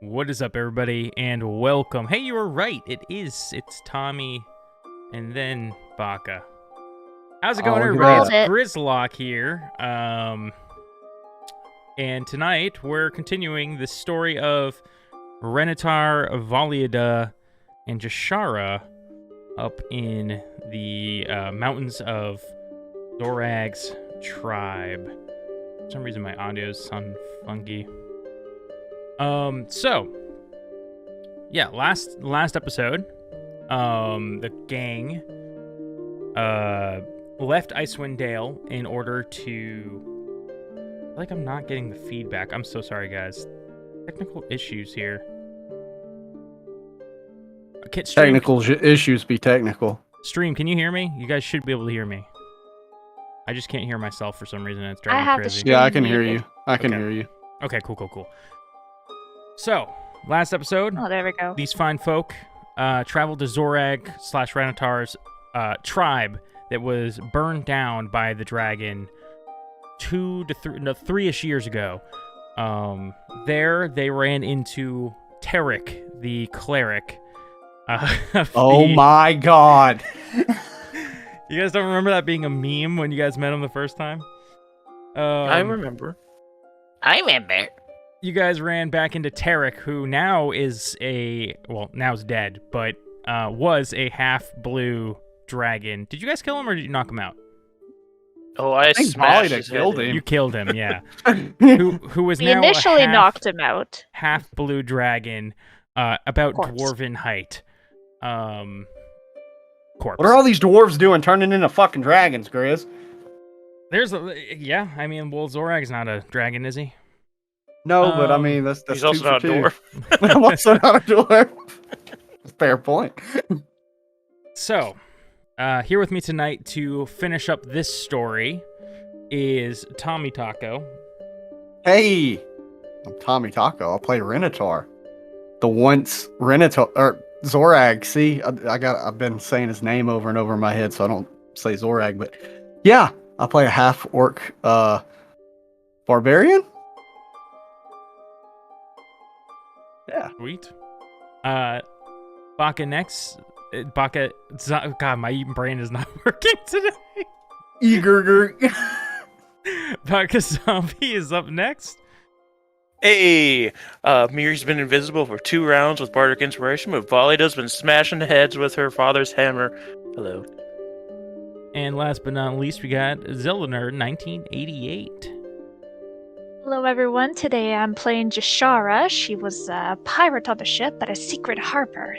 What is up, everybody, and welcome. Hey, you were right. It's Tommy, and then Baka. How's it going, everybody? It's Grizlocke here. And tonight we're continuing the story of Renatar, Valiada, and Jashara up in the mountains of Zorag's tribe. For some reason, my audios sound funky. So, yeah, last episode, the gang, left Icewind Dale in order to, I feel like I'm not getting the feedback. I'm so sorry, guys. Technical issues here. Technical issues be technical. Stream, can you hear me? You guys should be able to hear me. I just can't hear myself for some reason. It's driving me crazy. Yeah, I can hear you. I can hear you. Okay, cool. So, last episode. Oh, there we go. These fine folk traveled to Zorag/Renatar's tribe that was burned down by the dragon 3-ish years ago. There, they ran into Tarek, the cleric. Oh my god. You guys don't remember that being a meme when you guys met him the first time? I remember. You guys ran back into Tarek, who now is now is dead, but was a half-blue dragon. Did you guys kill him, or did you knock him out? Oh, I smashed his head. killed him. You killed him, yeah. who was We now initially knocked him out. Half-blue dragon, about Corpse. dwarven height. Corpse. What are all these dwarves doing turning into fucking dragons, Grizz? I mean, well, Zorag's not a dragon, is he? No, but I mean, that's He's two also for not a two. dwarf. I'm also not a dwarf. Fair point. So, here with me tonight to finish up this story is TommieTaco. Hey, I'm TommieTaco. I'll play Renatar. The once Renatar or Zorag. See, I've been saying his name over and over in my head, so I don't say Zorag. But yeah, I play a half orc barbarian. Yeah. Sweet. Baka next. God, my brain is not working today. Eager. BakaZombie is up next. Hey, Miri's been invisible for 2 rounds with Bardic Inspiration, but Valida's been smashing heads with her father's hammer. Hello. And last but not least, we got Zeldaner 1988. Hello, everyone. Today I'm playing Jashara. She was a pirate on the ship, but a secret harbor.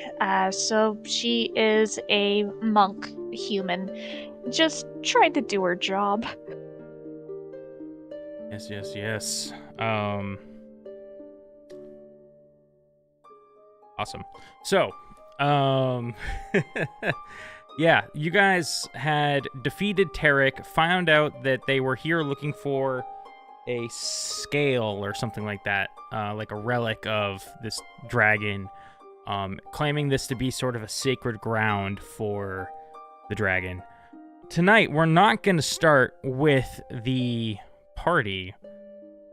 So she is a monk human, just trying to do her job. Yes. Awesome. So, yeah, you guys had defeated Tarek, found out that they were here looking for a scale or something like that, like a relic of this dragon, claiming this to be sort of a sacred ground for the dragon. Tonight, we're not going to start with the party.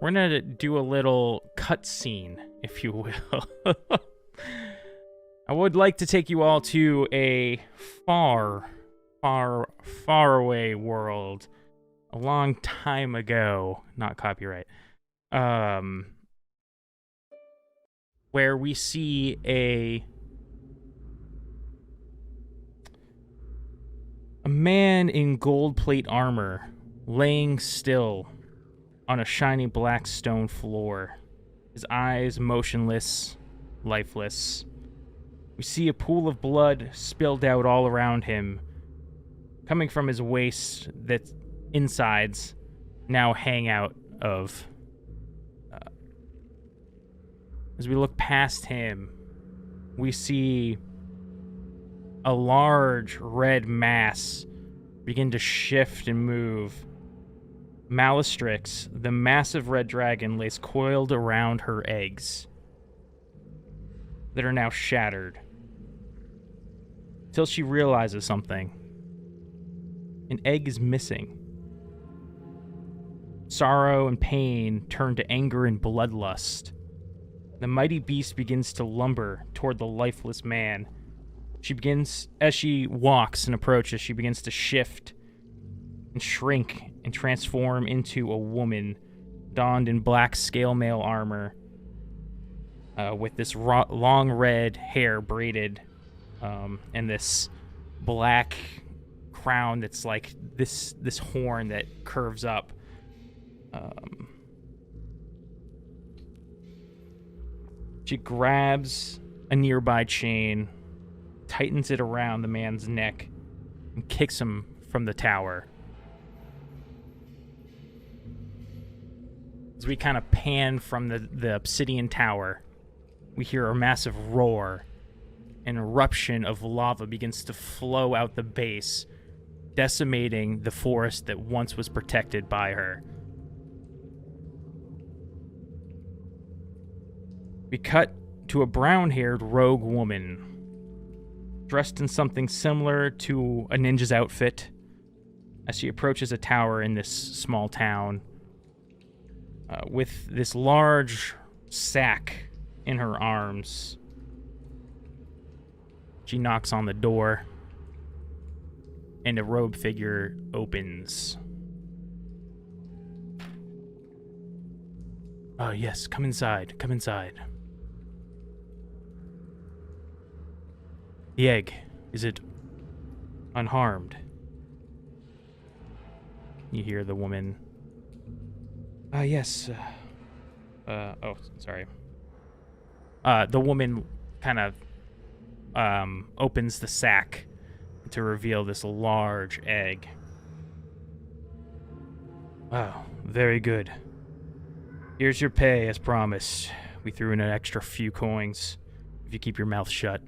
We're going to do a little cutscene, if you will. I would like to take you all to a far away world. A long time ago, not copyright, where we see a man in gold plate armor laying still on a shiny black stone floor, his eyes motionless, lifeless. We see a pool of blood spilled out all around him, coming from his waist that insides now hang out of. As we look past him, we see a large red mass begin to shift and move. Malistrix, the massive red dragon, lays coiled around her eggs that are now shattered, till she realizes something. An egg is missing. Sorrow and pain turn to anger and bloodlust. The mighty beast begins to lumber toward the lifeless man. As she walks and approaches, she begins to shift and shrink and transform into a woman donned in black scale mail armor with this long red hair braided and this black crown that's like this horn that curves up. She grabs a nearby chain, tightens it around the man's neck, and kicks him from the tower. As we kind of pan from the obsidian tower, we hear a massive roar. An eruption of lava begins to flow out the base, decimating the forest that once was protected by her. We cut to a brown-haired rogue woman, dressed in something similar to a ninja's outfit, as she approaches a tower in this small town, with this large sack in her arms. She knocks on the door, and a robed figure opens. Oh, yes, come inside, come inside. The egg, is it unharmed? You hear the woman. Yes. Oh, sorry. The woman kind of opens the sack to reveal this large egg. Wow, very good. Here's your pay, as promised. We threw in an extra few coins if you keep your mouth shut.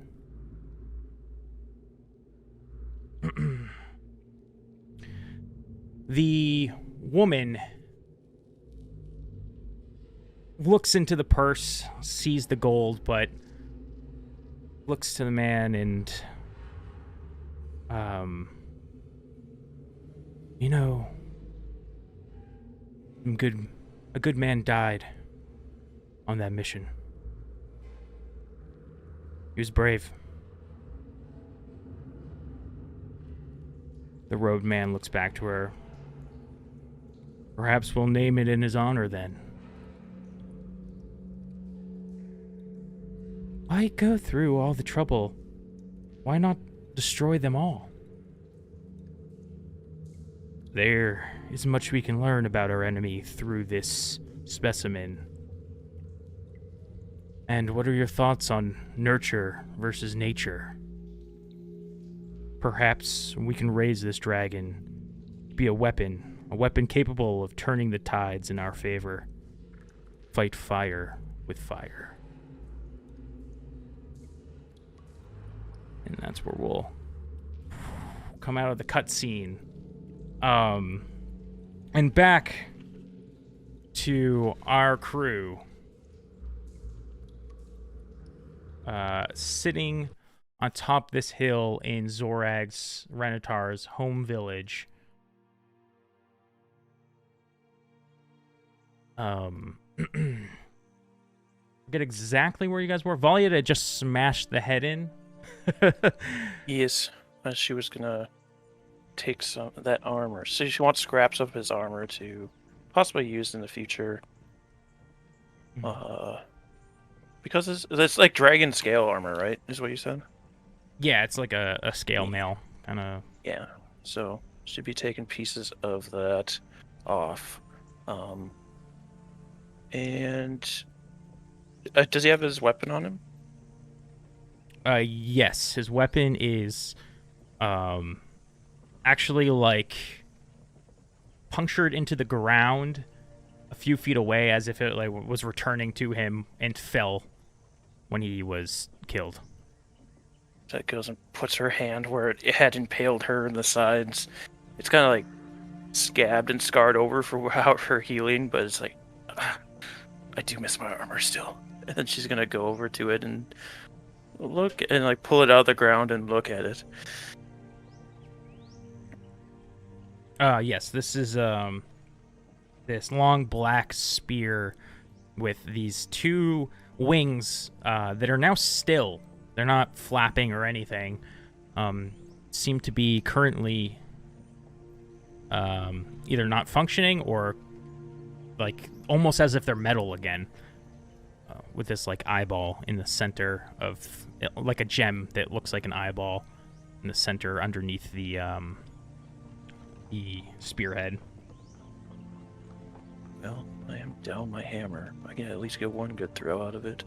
The woman looks into the purse, sees the gold, but looks to the man and, you know, a good man died on that mission. He was brave. The robed man looks back to her. Perhaps we'll name it in his honor then. Why go through all the trouble? Why not destroy them all? There is much we can learn about our enemy through this specimen. And what are your thoughts on nurture versus nature? Perhaps we can raise this dragon to be a weapon capable of turning the tides in our favor. Fight fire with fire. And that's where we'll come out of the cutscene. And back to our crew. Sitting on top this hill in Zorag's Renatar's home village. Get exactly where you guys were. Valia had just smashed the head in. Yes, she was gonna take some of that armor. So she wants scraps of his armor to possibly use in the future. Because it's like dragon scale armor, right? Is what you said? Yeah, it's like a scale mail kind of. Yeah, so should be taking pieces of that off. And does he have his weapon on him? Yes, his weapon is actually like punctured into the ground a few feet away, as if it like was returning to him and fell when he was killed. That goes and puts her hand where it had impaled her in the sides. It's kind of like scabbed and scarred over for her healing, but it's like, I do miss my armor still. And then she's gonna go over to it and look and like pull it out of the ground and look at it. Yes, this is this long black spear with these two wings that are now still. They're not flapping or anything. Seem to be currently either not functioning or like almost as if they're metal again. With this like eyeball in the center of like a gem that looks like an eyeball in the center underneath the spearhead. Well, I am down my hammer. I can at least get one good throw out of it.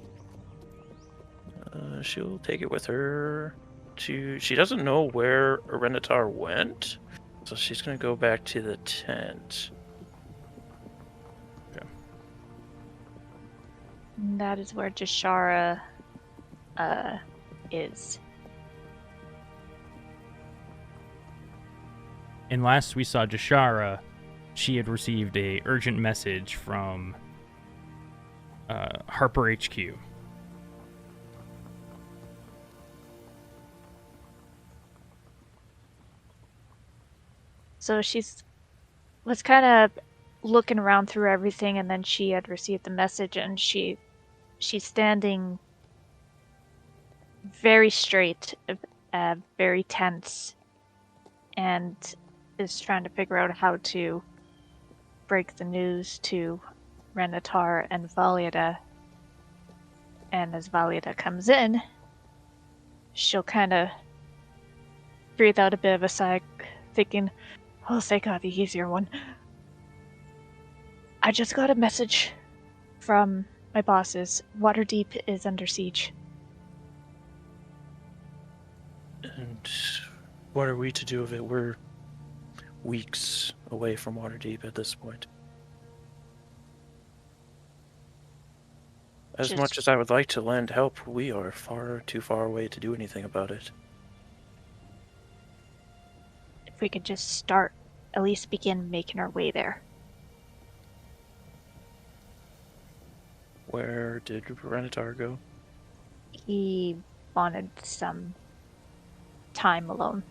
She'll take it with her to... She doesn't know where Renatar went, so she's going to go back to the tent. Okay. That is where Jashara is. And last we saw Jashara, she had received a urgent message from Harper HQ. So she's was kind of looking around through everything, and then she had received the message, and she's standing very straight, very tense, and is trying to figure out how to break the news to Renatar and Valiada. And as Valiada comes in, she'll kind of breathe out a bit of a sigh, thinking, oh, thank God, the easier one. I just got a message from my bosses. Waterdeep is under siege. And what are we to do with it? We're weeks away from Waterdeep at this point. As much as I would like to lend help, we are far too far away to do anything about it. If we could just start, at least begin making our way there. Where did Renatar go? He wanted some time alone.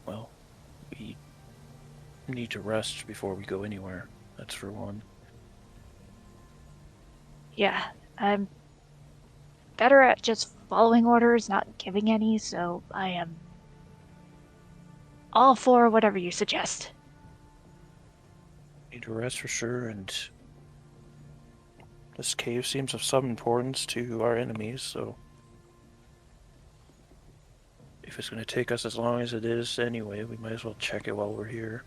Well, we need to rest before we go anywhere. That's for one. Yeah, I'm better at just following orders, not giving any, so I am all for whatever you suggest. Need to rest for sure, and this cave seems of some importance to our enemies, so if it's going to take us as long as it is anyway, we might as well check it while we're here.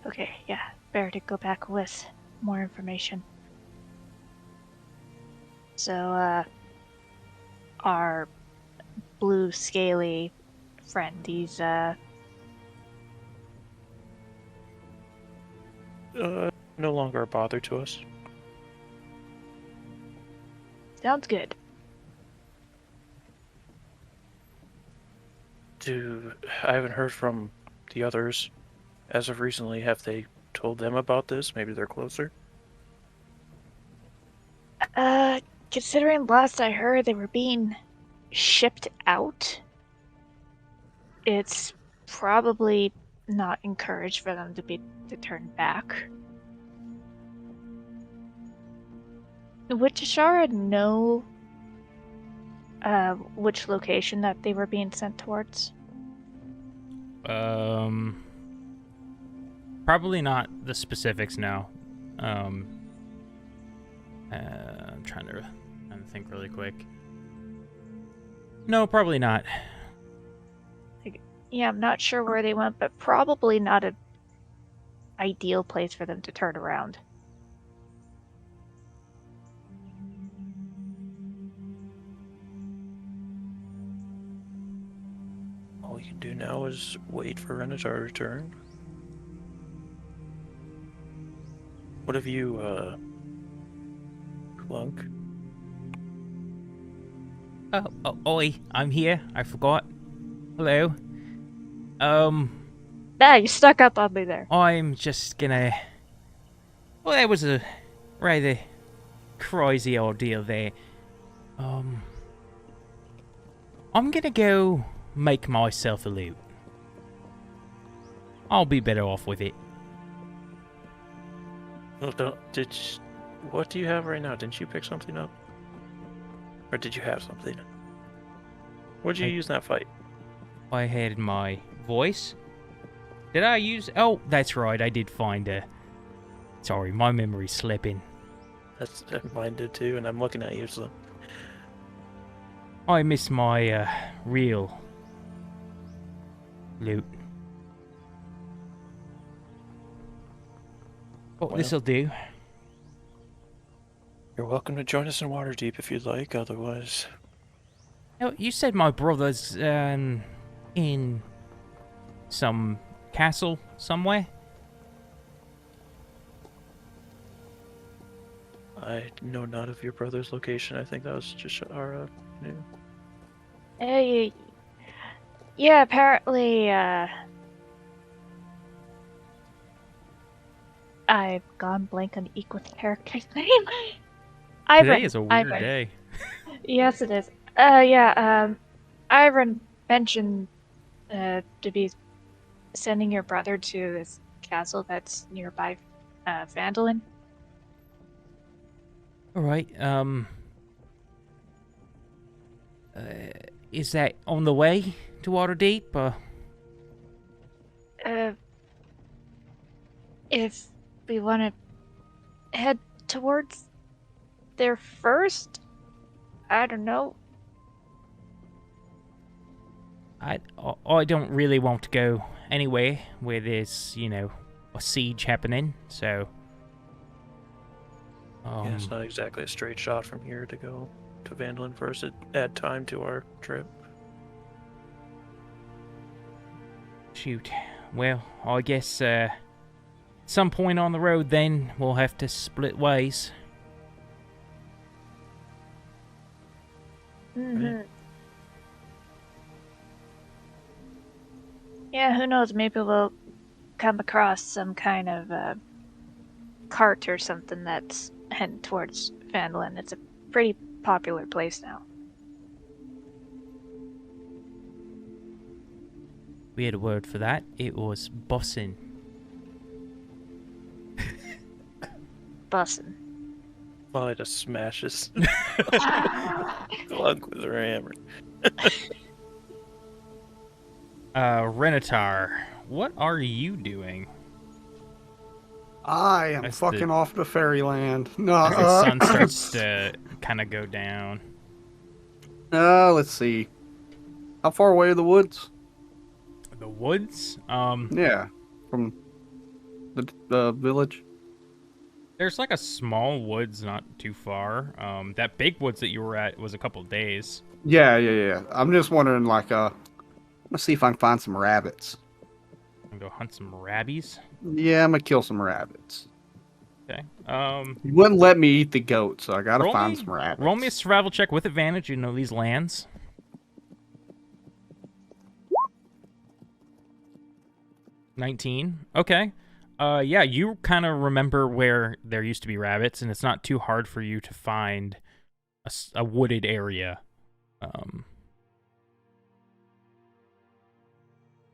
Okay, yeah, better to go back with more information. So, our blue scaly friend, he's, no longer a bother to us. sounds good. I haven't heard from the others as of recently. Have they told them about this? Maybe they're closer? Considering last I heard they were being shipped out, it's probably not encouraged for them to turn back. Would Tashara know which location that they were being sent towards? Probably not the specifics now. I'm trying to think really quick. No, probably not. Yeah, I'm not sure where they went, but probably not an ideal place for them to turn around. All we can do now is wait for Renatar to return. What have you, Clunk? Oi, I'm here. I forgot. Hello. You stuck up on me there. I'm just gonna... Well, that was a rather crazy ordeal there. I'm gonna go make myself a loot. I'll be better off with it. Well, what do you have right now? Didn't you pick something up? Or did you have something? What did you use in that fight? I had my voice. Did I use... Oh, that's right, I did find a... Sorry, my memory's slipping. That's mine did too, and I'm looking at you, so... I miss my, real... loot. Oh, Well, this'll do. You're welcome to join us in Waterdeep if you'd like, otherwise... Oh, you said my brother's, in... some castle somewhere? I know not of your brother's location. I think that was just our new. Hey, yeah, apparently, I've gone blank on the character's name. Today is a weird day. Yes, it is. Yeah, Ivan mentioned, to be sending your brother to this castle that's nearby, Phandalin. Alright, is that on the way to Waterdeep? If we want to head towards there first, I don't know. I don't really want to go anywhere where there's, you know, a siege happening, so... Yeah, it's not exactly a straight shot from here to go to Phandalin first. It add time to our trip. Shoot. Well, I guess, some point on the road then, we'll have to split ways. Mm-hmm. Yeah, who knows? Maybe we'll come across some kind of cart or something that's heading towards Phandalin. It's a pretty popular place now. We had a word for that. It was bussin'. Bussin'. Well, it just smashes Glug with her hammer. Renatar, what are you doing? I am As fucking the- off to fairyland. No, As the sun starts to kind of go down. let's see. How far away are the woods? The woods? Yeah, from the village. There's like a small woods not too far. That big woods that you were at was a couple days. Yeah. I'm just wondering, like, let's see if I can find some rabbits. I'm gonna go hunt some rabbies. Yeah, I'm gonna kill some rabbits. Okay. You wouldn't let me eat the goat, so I gotta roll find me- some rabbits. Roll me a survival check with advantage. You know these lands. 19. Okay. Yeah, you kind of remember where there used to be rabbits, and it's not too hard for you to find a wooded area.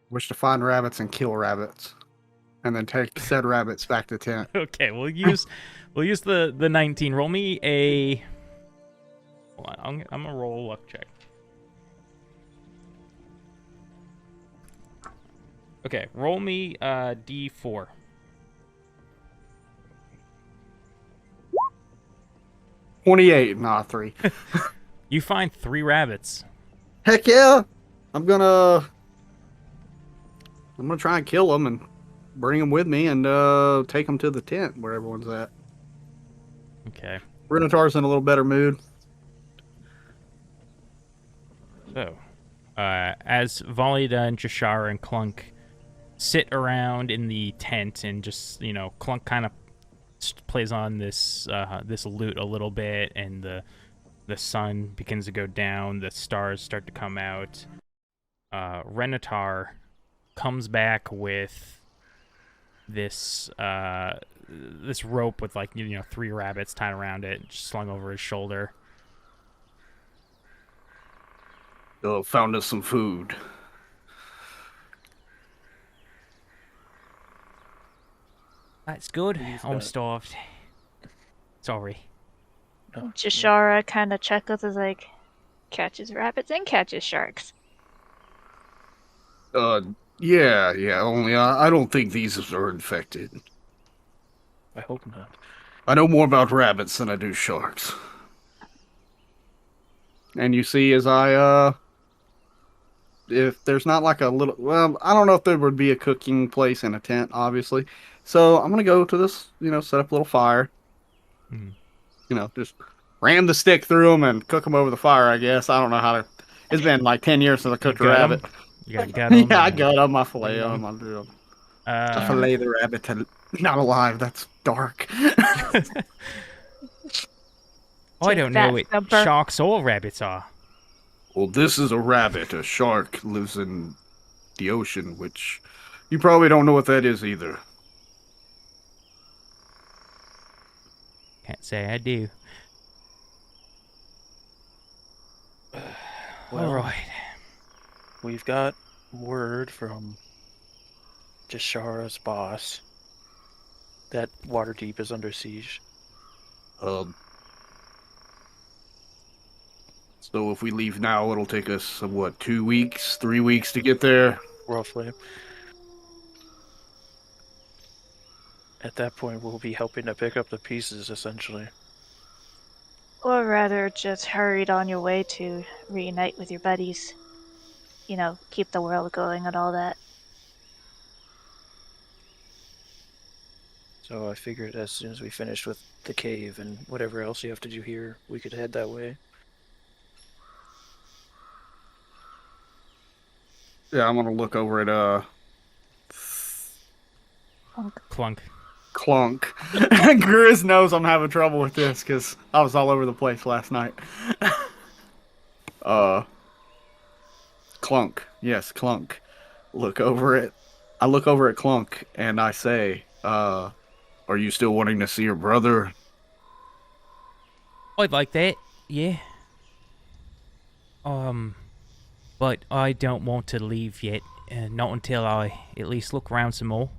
Wish to find rabbits and kill rabbits, and then take said rabbits back to tent. Okay, we'll use the 19. Roll me a. Hold on, I'm gonna roll a luck check. Okay, roll me D4. $28, not 3. You find 3 rabbits. Heck yeah! I'm gonna try and kill them and bring them with me and take them to the tent where everyone's at. Okay. Renatar's in a little better mood. So, as Valida and Jashara and Clunk sit around in the tent and just, you know, Clunk kind of plays on this this lute a little bit, and the sun begins to go down, the stars start to come out. Renatar comes back with this this rope with, like, you know, 3 rabbits tied around it, just slung over his shoulder. Oh, found us some food. That's good. We've I'm got- starved. Sorry. No, Jashara kind of chuckles as like, catches rabbits and catches sharks. Yeah, only I don't think these are infected. I hope not. I know more about rabbits than I do sharks. And you see, as if there's not like a little, well, I don't know if there would be a cooking place in a tent, obviously. So I'm gonna go to this, set up a little fire. Hmm. Just ram the stick through them and cook them over the fire. I guess I don't know how to. It's been like 10 years since I cooked a gut 'em? rabbit. You got gut 'em? Yeah, I got them. I fillet Clean 'em. them. I do 'em. I Uh, fillet the rabbit not alive. That's dark. I don't know that, what Thumper. sharks or rabbits are. Well, this is a rabbit. A shark lives in the ocean, which you probably don't know what that is either. Can't say I do. Well, All right. We've got word from Jashara's boss that Waterdeep is under siege. So if we leave now, it'll take us, 2 weeks, 3 weeks to get there? Roughly. At that point, we'll be helping to pick up the pieces, essentially. Or rather, just hurried on your way to reunite with your buddies. Keep the world going and all that. So I figured as soon as we finished with the cave and whatever else you have to do here, we could head that way. Yeah, I'm gonna look over at Clunk. Clunk. Grizz knows I'm having trouble with this because I was all over the place last night. Clunk. Yes, Clunk. I look over at Clunk and I say, Are you still wanting to see your brother? I'd like that. Yeah. But I don't want to leave yet. Not until I at least look around some more.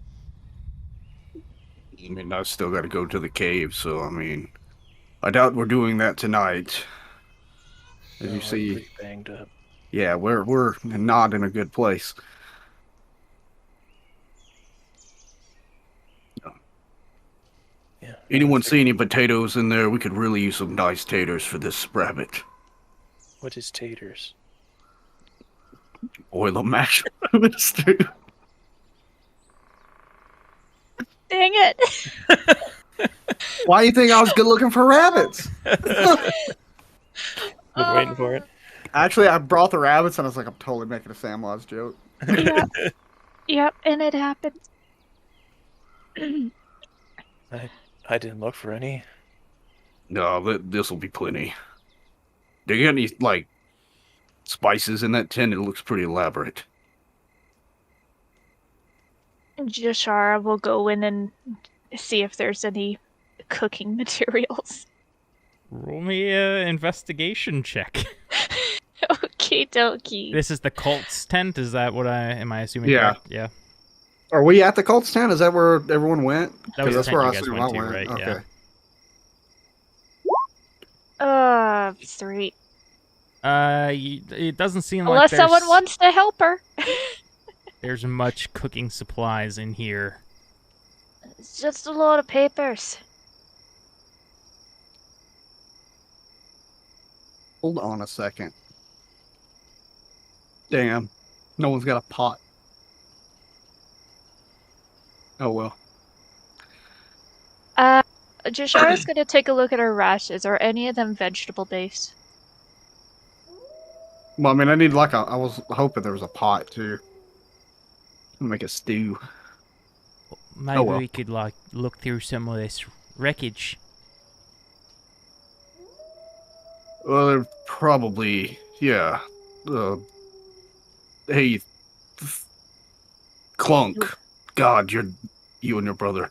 I mean, I still gotta go to the cave, so, I doubt we're doing that tonight. As you I'm see, pretty banged up. yeah, we're not in a good place. Yeah. anyone see any potatoes in there? We could really use some nice taters for this rabbit. What is taters? Oil them, mash them, stew. Dang it! Why do you think I was good looking for rabbits? Been waiting for it. Actually, I brought the rabbits and I was like, I'm totally making a Samwise joke. Yep, and it happened. I didn't look for any. No, this will be plenty. Do you got any, spices in that tent? It looks pretty elaborate. Jashara will go in and see if there's any cooking materials. Roll me a investigation check. Okie dokie. This is the cult's tent. Is that what am I assuming? Yeah. Correct? Yeah. Are we at the cult's tent? Is that where everyone went? That was 'Cause the that's tent where you I guys assume went I to, went. right? Okay. Yeah. 3. It doesn't seem like Unless there's, someone wants to help her. there's much cooking supplies in here. It's just a lot of papers. Hold on a second. Damn. No one's got a pot. Oh well. Jashara's gonna take a look at her rashes. Are any of them vegetable based? Well, I mean, I need I was hoping there was a pot too. Make a stew. Maybe well. we could look through some of this wreckage. Well, they're probably, yeah. Hey, Clunk. God, you and your brother.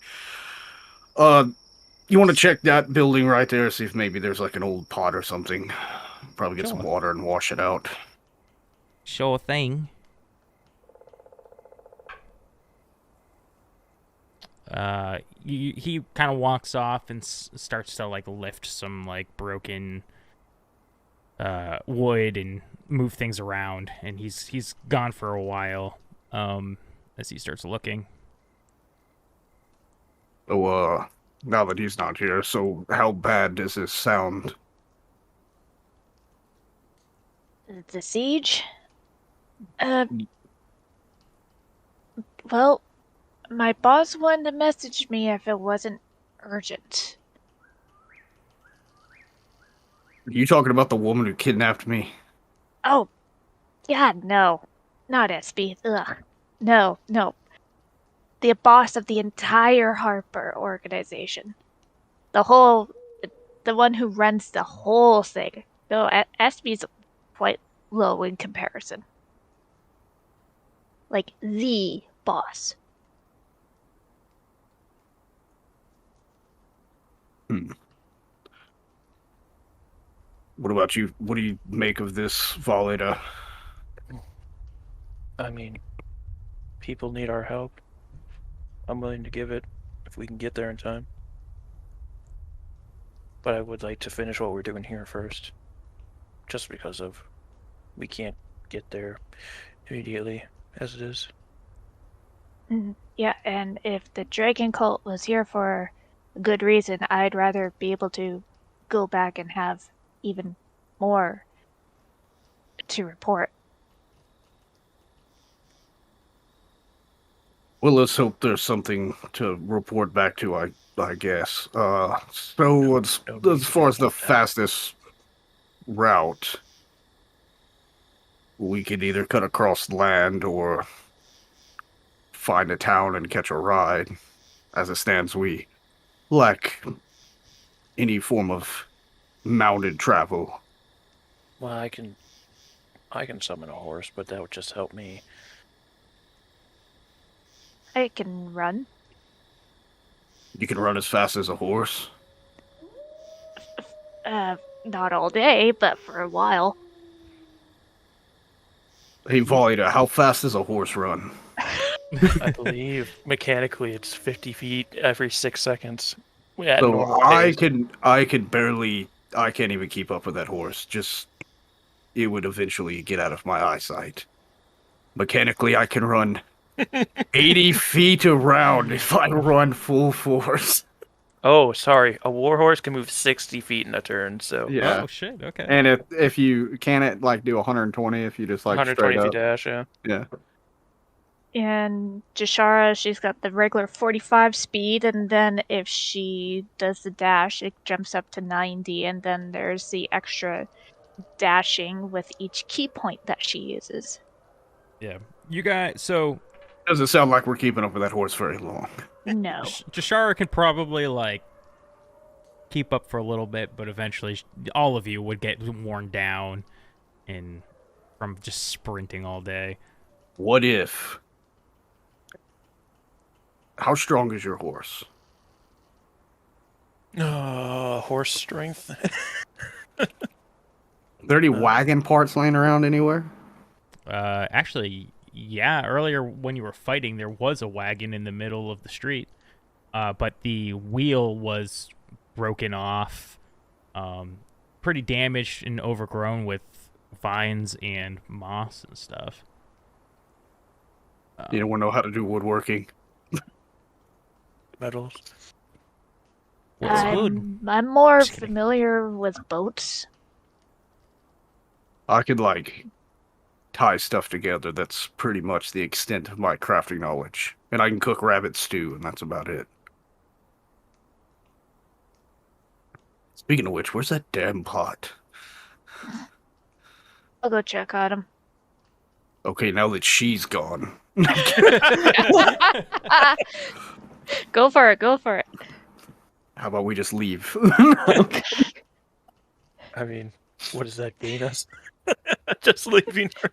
You want to check that building right there, see if maybe there's an old pot or something. Probably get some Sure. water and wash it out. Sure thing. He kind of walks off and starts to like lift some like broken wood and move things around, and he's gone for a while as he starts looking. Oh, now that he's not here, so how bad does this sound? The siege? Well, my boss wanted to message me if it wasn't urgent. Are you talking about the woman who kidnapped me? Oh, God, no. Not SB. Ugh. No. The boss of the entire Harper organization. The one who runs the whole thing. Though SB's quite low in comparison. Like, the boss. What about you? What do you make of this, Valeda? I mean, people need our help. I'm willing to give it if we can get there in time. But I would like to finish what we're doing here first. Just because of we can't get there immediately as it is. Yeah, and if the dragon cult was here for a good reason, I'd rather be able to go back and have even more to report. Well, let's hope there's something to report back to, I guess. So as far as the fastest route, we could either cut across land or find a town and catch a ride. As it stands, we lack any form of mounted travel. Well, I can summon a horse, but that would just help me. I can run. You can run as fast as a horse. Not all day, but for a while. Hey, Valida, how fast does a horse run? I believe mechanically it's 50 feet every 6 seconds. At So normal I pace. I can't even keep up with that horse. Just, it would eventually get out of my eyesight. Mechanically, I can run 80 feet around if I run full force. Oh, sorry. A warhorse can move 60 feet in a turn, so Yeah. Oh shit. Okay. And if you can it like do 120 if you just like 120 straight if you up. dash, yeah. Yeah. And Jashara, she's got the regular 45 speed, and then if she does the dash, it jumps up to 90, and then there's the extra dashing with each key point that she uses. Yeah. You guys. So Doesn't sound like we're keeping up with that horse very long. No. Jashara can probably like keep up for a little bit, but eventually all of you would get worn down and from just sprinting all day. What if? How strong is your horse? Horse strength. Are there any wagon parts laying around anywhere? Actually, yeah. Earlier when you were fighting, there was a wagon in the middle of the street, but the wheel was broken off, pretty damaged and overgrown with vines and moss and stuff. You don't know how to do woodworking. Metals. What's wood? I'm more Just kidding. familiar with boats. I could like tie stuff together. That's pretty much the extent of my crafting knowledge. And I can cook rabbit stew, and that's about it. Speaking of which, where's that damn pot? I'll go check on him. Okay, now that she's gone. Go for it, go for it. How about we just leave? I mean, what does that gain us? Just leaving her.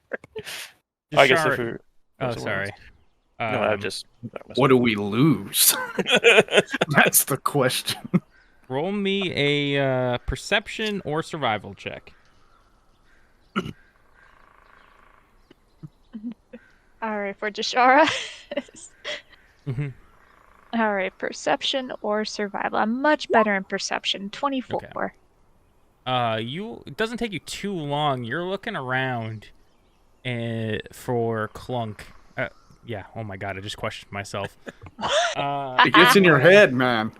I guess if Jashara- we're... Oh, sorry. No, I just... What do we lose? That's the question. Roll me a perception or survival check. Alright, for Jashara. Mm-hmm. All right, perception or survival. I'm much better in perception. 24. Okay. It doesn't take you too long. You're looking around for Clunk. Yeah. Oh my god, I just questioned myself. It gets in your head, man.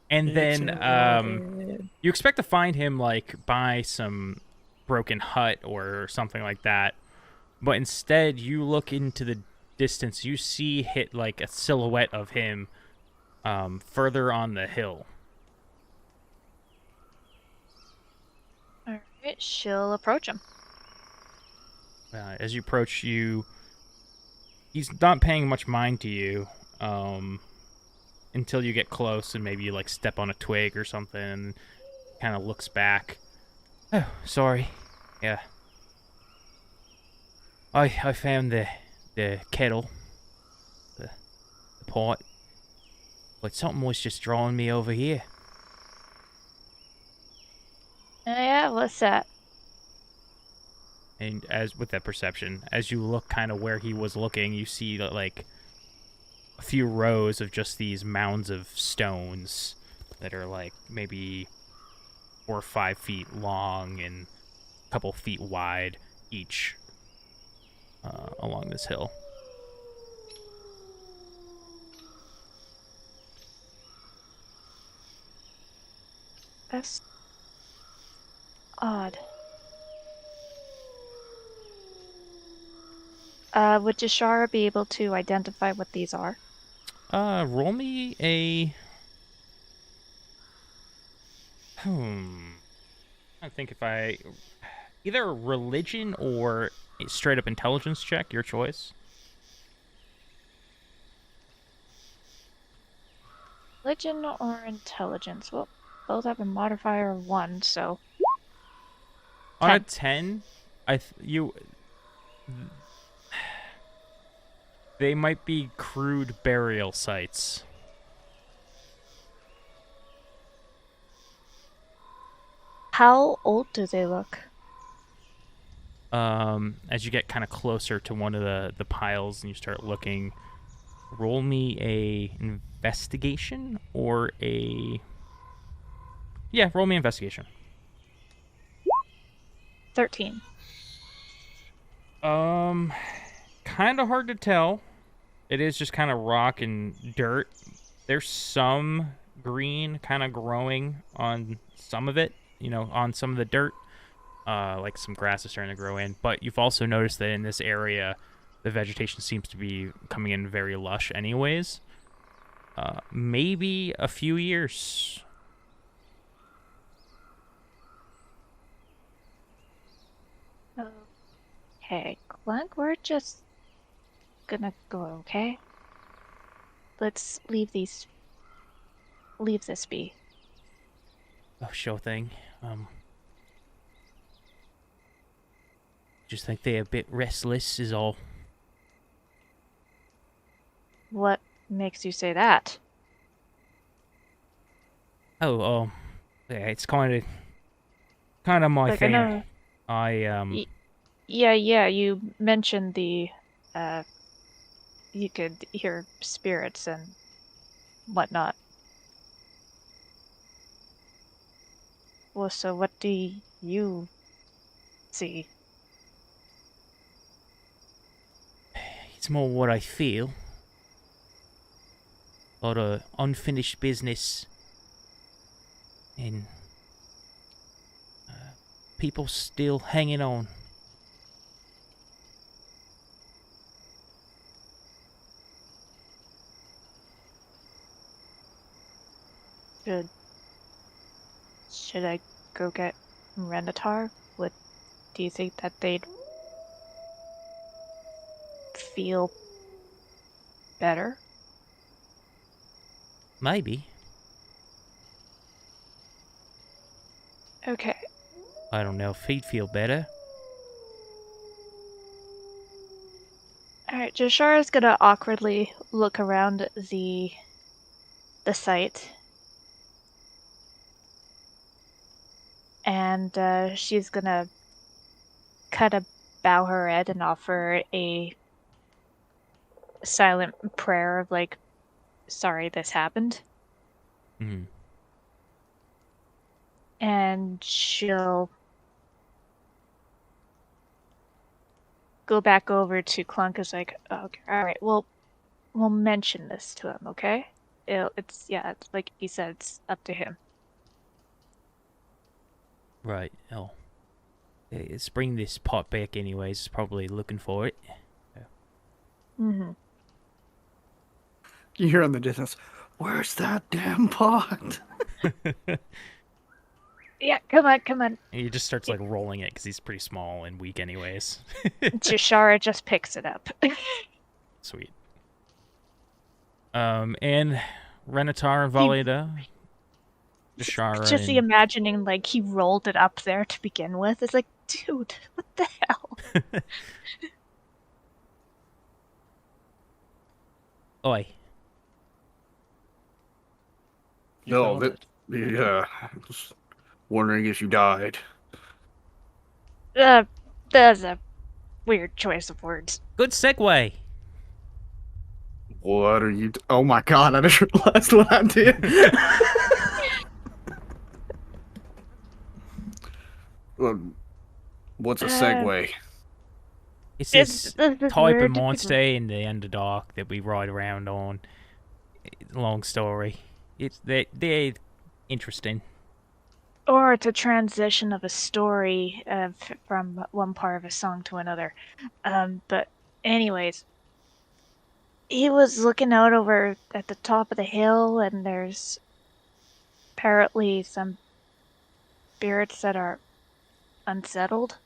And then Dude. you expect to find him like by some broken hut or something like that, but instead you look into the distance. You see like a silhouette of him further on the hill. All right, she'll approach him. As you approach, he's not paying much mind to you until you get close and maybe you like step on a twig or something and kind of looks back. Oh, sorry. Yeah. I found the kettle, the pot, but something was just drawing me over here. Yeah, what's that? And as with that perception, as you look kind of where he was looking, you see that like a few rows of just these mounds of stones that are like maybe 4 or 5 feet long and a couple feet wide each along this hill. That's odd. Would Jashara be able to identify what these are? Roll me a... I think if I... Either a religion or a straight-up intelligence check, your choice. Religion or intelligence? Well, both have a modifier of 1, so... On a 10. 10, they might be crude burial sites. How old do they look? As you get kind of closer to one of the piles and you start looking, roll me a investigation or a... Yeah, roll me investigation. 13. Kind of hard to tell. It is just kind of rock and dirt. There's some green kind of growing on some of it, on some of the dirt. Like some grass is starting to grow in. But you've also noticed that in this area, the vegetation seems to be coming in very lush anyways. Maybe a few years. Okay, Clunk, we're just gonna go, okay? Let's leave this be. Oh, sure thing. Just think they're a bit restless is all. What makes you say that? Oh, yeah, it's kind of my Like, thing. Yeah, you mentioned you could hear spirits and whatnot. Well, so what do you see? It's more what I feel. A lot of unfinished business. And people still hanging on. Should I go get Renatar? Do you think that they'd feel better? Maybe. Okay. I don't know if he'd feel better. Alright, Jashara's gonna awkwardly look around the site. And she's gonna kind of bow her head and offer a silent prayer of like sorry this happened. Mhm. And she'll go back over to Clunk as like, okay, all right, we'll mention this to him, okay? It's like he said, it's up to him. Right. Oh. Let's bring this pot back anyways. It's probably looking for it. Mm-hmm. You hear in the distance, where's that damn pot? Yeah, come on. And he just starts like rolling it because he's pretty small and weak anyways. Jashara just picks it up. Sweet. And Renatar and Valida. Jashara Just and... imagining like he rolled it up there to begin with. It's like, dude, what the hell? Oi. No, yeah. I was wondering if you died. That's a weird choice of words. Good segue. What are you? Oh my god, I just realized what I did. What's a segue? It's this this type of weird- monster in the Underdark that we ride around on. Long story. They're interesting. Or it's a transition of a story from one part of a song to another. But anyways, he was looking out over at the top of the hill, and there's apparently some spirits that are unsettled.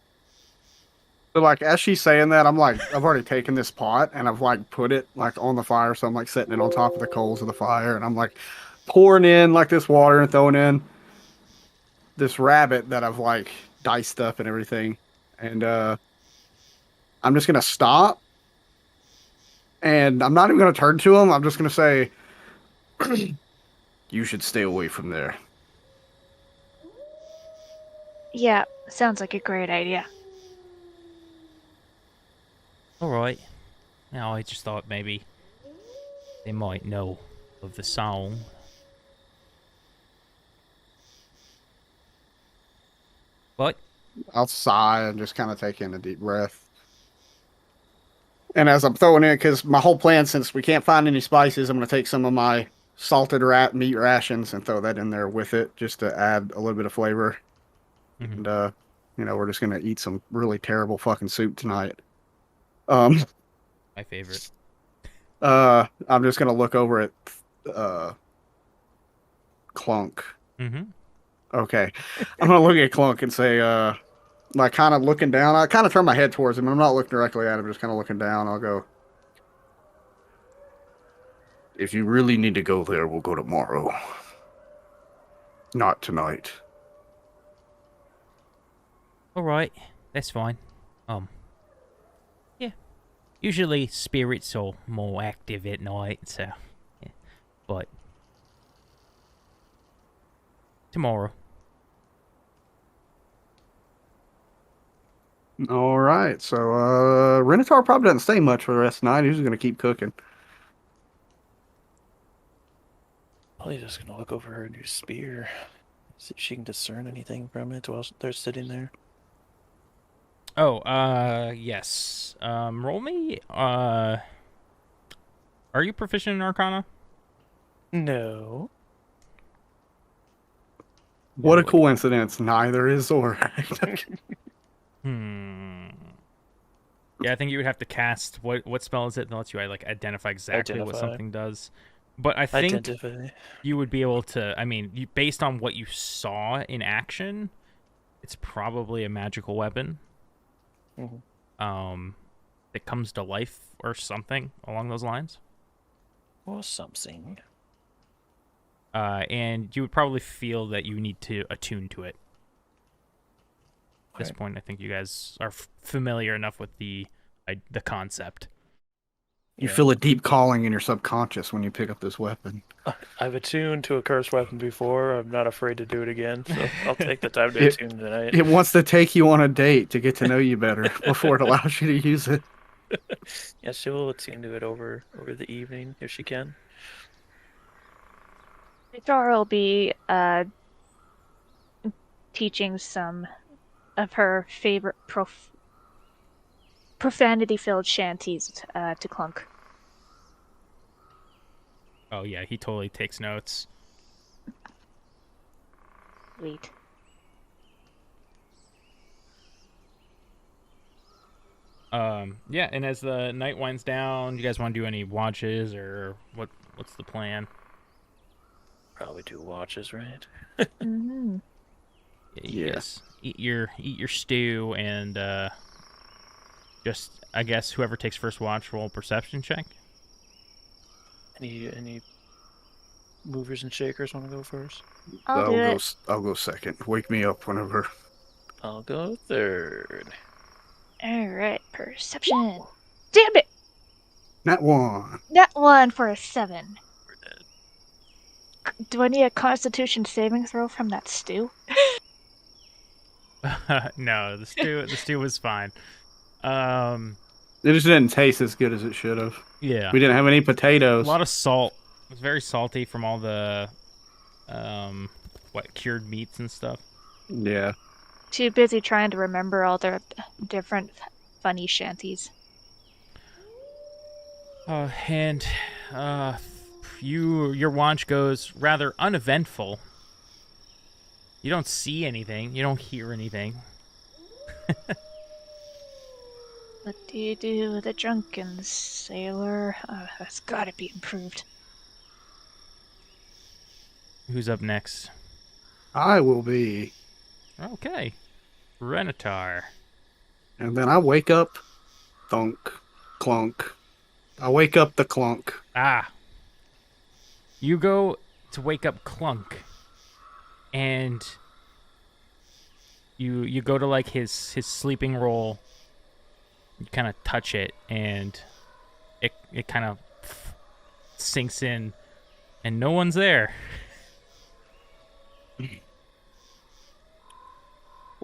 So like as she's saying that, I'm like, I've already taken this pot and I've like put it like on the fire, so I'm like setting it on top of the coals of the fire, and I'm like pouring in like this water and throwing in this rabbit that I've like diced up and everything, and I'm just gonna stop, and I'm not even gonna turn to him. I'm just gonna say, You should stay away from there. Yeah, sounds like a great idea. Alright. Now I just thought maybe they might know of the song. But I'll sigh and just kind of take in a deep breath. And as I'm throwing in, because my whole plan, since we can't find any spices, I'm going to take some of my salted meat rations and throw that in there with it, just to add a little bit of flavor. Mhm. And, we're just going to eat some really terrible fucking soup tonight. my favorite. I'm just going to look over at Clunk. Mm-hmm. Okay. I'm going to look at Clunk and say, like kind of looking down. I kind of turn my head towards him. I'm not looking directly at him, just kind of looking down. I'll go, If you really need to go there, we'll go tomorrow. Not tonight. Alright, that's fine. Yeah. Usually spirits are more active at night, so yeah. But tomorrow. all right. So, Renatar probably doesn't stay much for the rest of the night. He's just going to keep cooking. Probably just gonna look over her new spear, see if she can discern anything from it while they're sitting there. Oh, yes. Roll me. Are you proficient in Arcana? No. What a coincidence. Neither is Zorak. Yeah, I think you would have to cast what spell is it that lets you like identify exactly what Identify. something does. But I think Identify. you would be able to. I mean, based on what you saw in action, it's probably a magical weapon. Mhm. That comes to life or something along those lines. Or something. And you would probably feel that you need to attune to it. At this Okay. point, I think you guys are familiar enough with the concept. You Yeah. feel a deep calling in your subconscious when you pick up this weapon. I've attuned to a cursed weapon before. I'm not afraid to do it again, so I'll take the time to It- attune tonight. It wants to take you on a date to get to know you better before it allows you to use it. Yeah, she will attune to it over the evening if she can. Jara will be teaching some of her favorite profanity-filled shanties to Clunk. Oh yeah, he totally takes notes. Sweet. Yeah, and as the night winds down, you guys want to do any watches or what's the plan? Probably 2 watches, right? Mm-hmm. You guys eat your stew and just I guess whoever takes first watch roll perception check. Any movers and shakers want to go first? I'll do it. I'll go second. Wake me up whenever. I'll go third. Alright, perception. Damn it! Not one. That one for a 7. We're dead. Do I need a constitution saving throw from that stew? No, the stew was fine. It just didn't taste as good as it should have. Yeah. We didn't have any A potatoes. lot of salt. It was very salty from all the cured meats and stuff. Yeah. Too busy trying to remember all their different funny shanties. And your watch goes rather uneventful. You don't see anything. You don't hear anything. What do you do with a drunken sailor? That's gotta be improved. Who's up next? I will be. Okay. Renatar. And then I wake up. Thunk. Clunk. I wake up the clunk. Ah. You go to wake up Clunk. And you go to like his sleeping roll. You kind of touch it and it kind of sinks in and no one's there.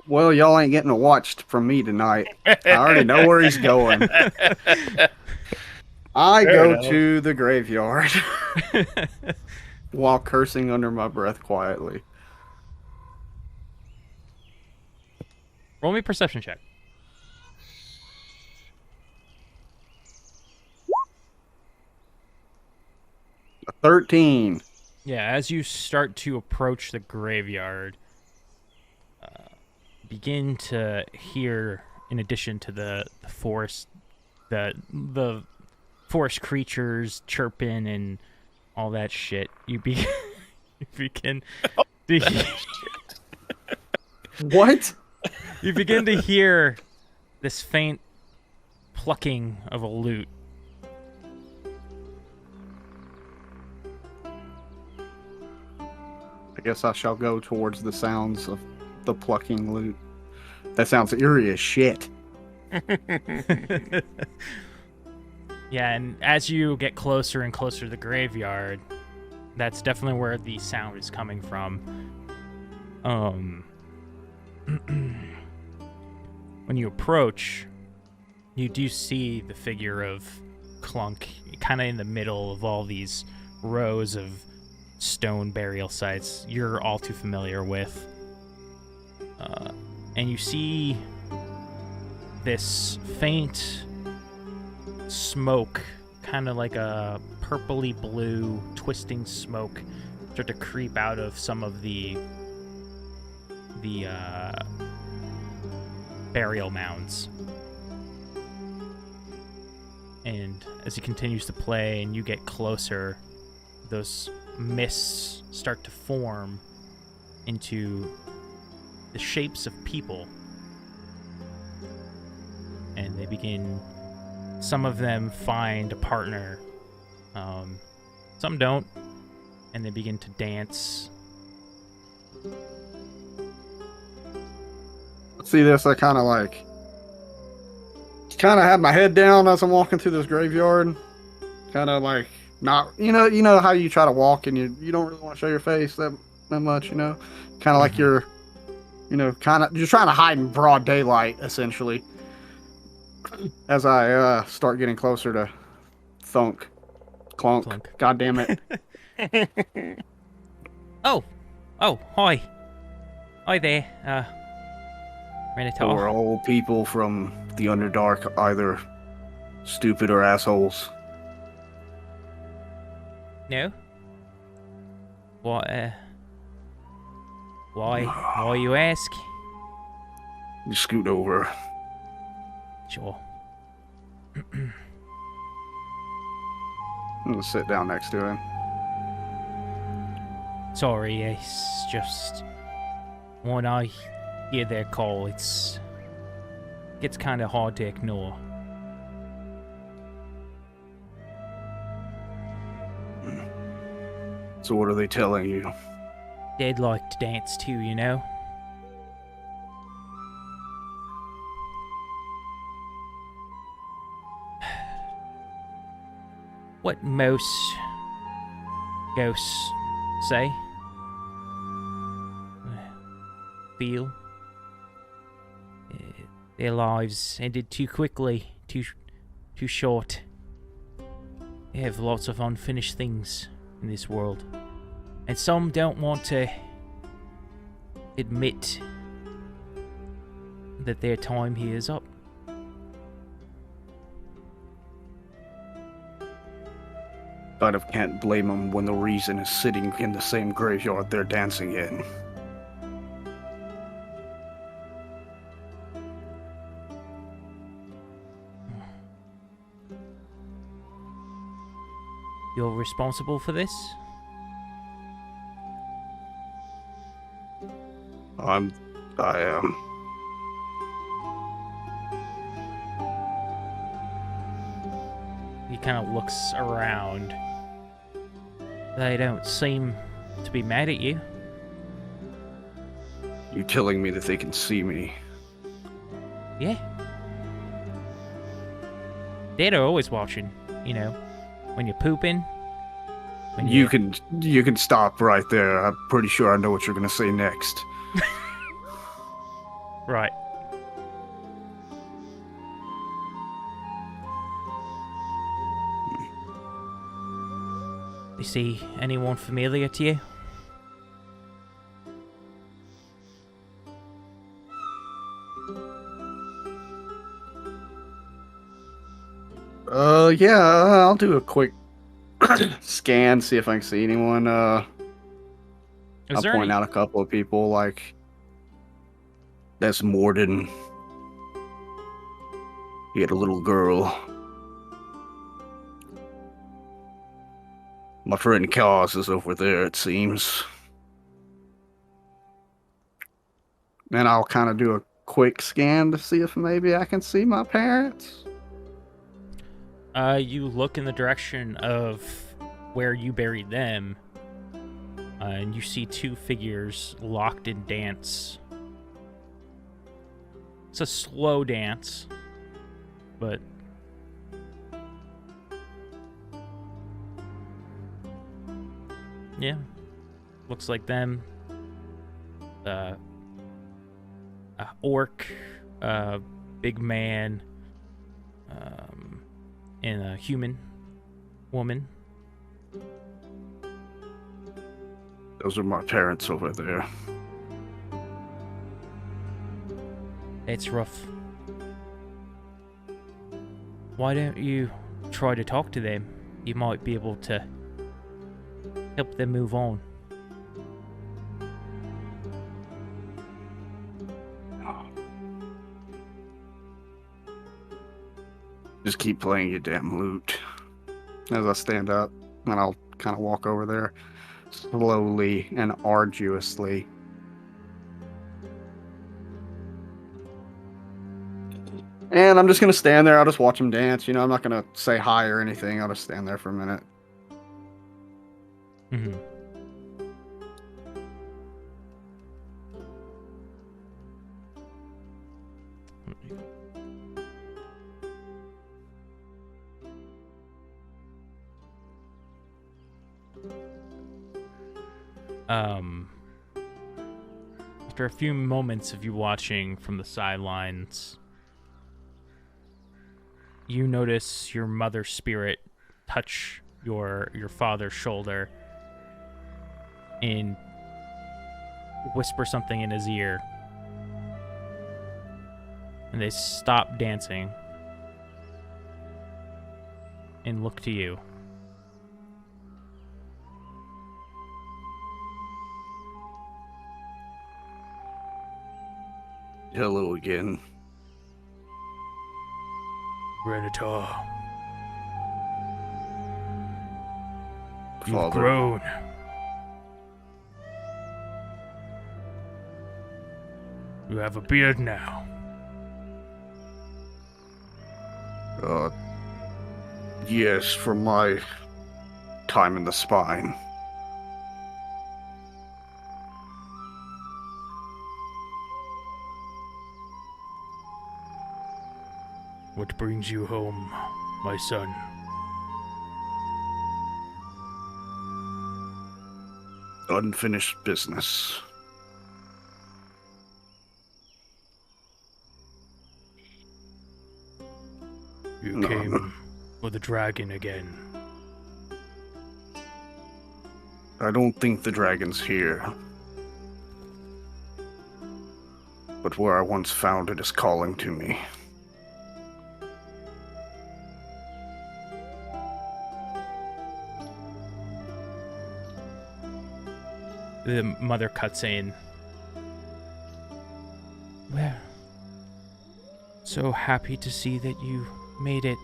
Well, y'all ain't getting a watch from me tonight. I already know where he's going. I go to the graveyard while cursing under my breath quietly. Roll me a perception check. A 13. Yeah, as you start to approach the graveyard, begin to hear, in addition to the forest, the forest creatures chirping and all that shit, you begin to What? you begin to hear this faint plucking of a lute. I guess I shall go towards the sounds of the plucking lute. That sounds eerie as shit. Yeah, and as you get closer and closer to the graveyard, that's definitely where the sound is coming from. When you approach, you do see the figure of Clunk kind of in the middle of all these rows of stone burial sites you're all too familiar with. And you see this faint smoke, kind of like a purpley blue twisting smoke, start to creep out of some of the burial mounds. And as he continues to play and you get closer, those mists start to form into the shapes of people. And they begin, some of them find a partner, some don't, and they begin to dance. See this, I kind of have my head down as I'm walking through this graveyard. Kind of like, not, you know how you try to walk and you don't really want to show your face that much, Kind of like you're trying to hide in broad daylight, essentially. As I start getting closer to Thunk. Clunk. God damn it. Oh, hi. Hi there, Minotaur. Or all people from the Underdark either stupid or assholes? No? What, why you ask? You scoot over. Sure. I'm gonna sit down next to him. Sorry, it's just when I hear their call, gets kind of hard to ignore. So what are they telling you? They'd like to dance too, you know? What most ghosts say, feel, their lives ended too quickly, too short. They have lots of unfinished things in this world, and some don't want to admit that their time here is up. Kind of can't blame them when the reason is sitting in the same graveyard they're dancing in. You're responsible for this? I am. He kind of looks around. They don't seem to be mad at you. You telling me that they can see me? Yeah. They're always watching, you know, when you're pooping. When You can stop right there. I'm pretty sure I know what you're gonna say next. Right. You see anyone familiar to you? Yeah, I'll do a quick scan, see if I can see anyone. I'll point out a couple of people, like, That's Morden. He had a little girl. My friend Kaz is over there, it seems. and I'll kind of do a quick scan to see if maybe I can see my parents. You look in the direction of where you buried them, and you see two figures locked in dance. It's a slow dance, but yeah, looks like them. A orc, big man, and a human woman. Those are my parents over there. It's rough. Why don't you try to talk to them? You might be able to help them move on. Just keep playing your damn lute. As I stand up, and I'll kind of walk over there slowly and arduously. And I'm just going to stand there. I'll just watch them dance. You know, I'm not going to say hi or anything. I'll just stand there for a minute. Mm-hmm. After a few moments of you watching from the sidelines, you notice your mother's spirit touch your father's shoulder, and whisper something in his ear. And they stop dancing and look to you. Hello again. Renator, you've Father. grown. You have a beard now. Yes, from my time in the spine. What brings you home, my son? Unfinished business. You came for the dragon again. I don't think the dragon's here. But where I once found it is calling to me. The mother cuts in. Well, so happy to see that you made it.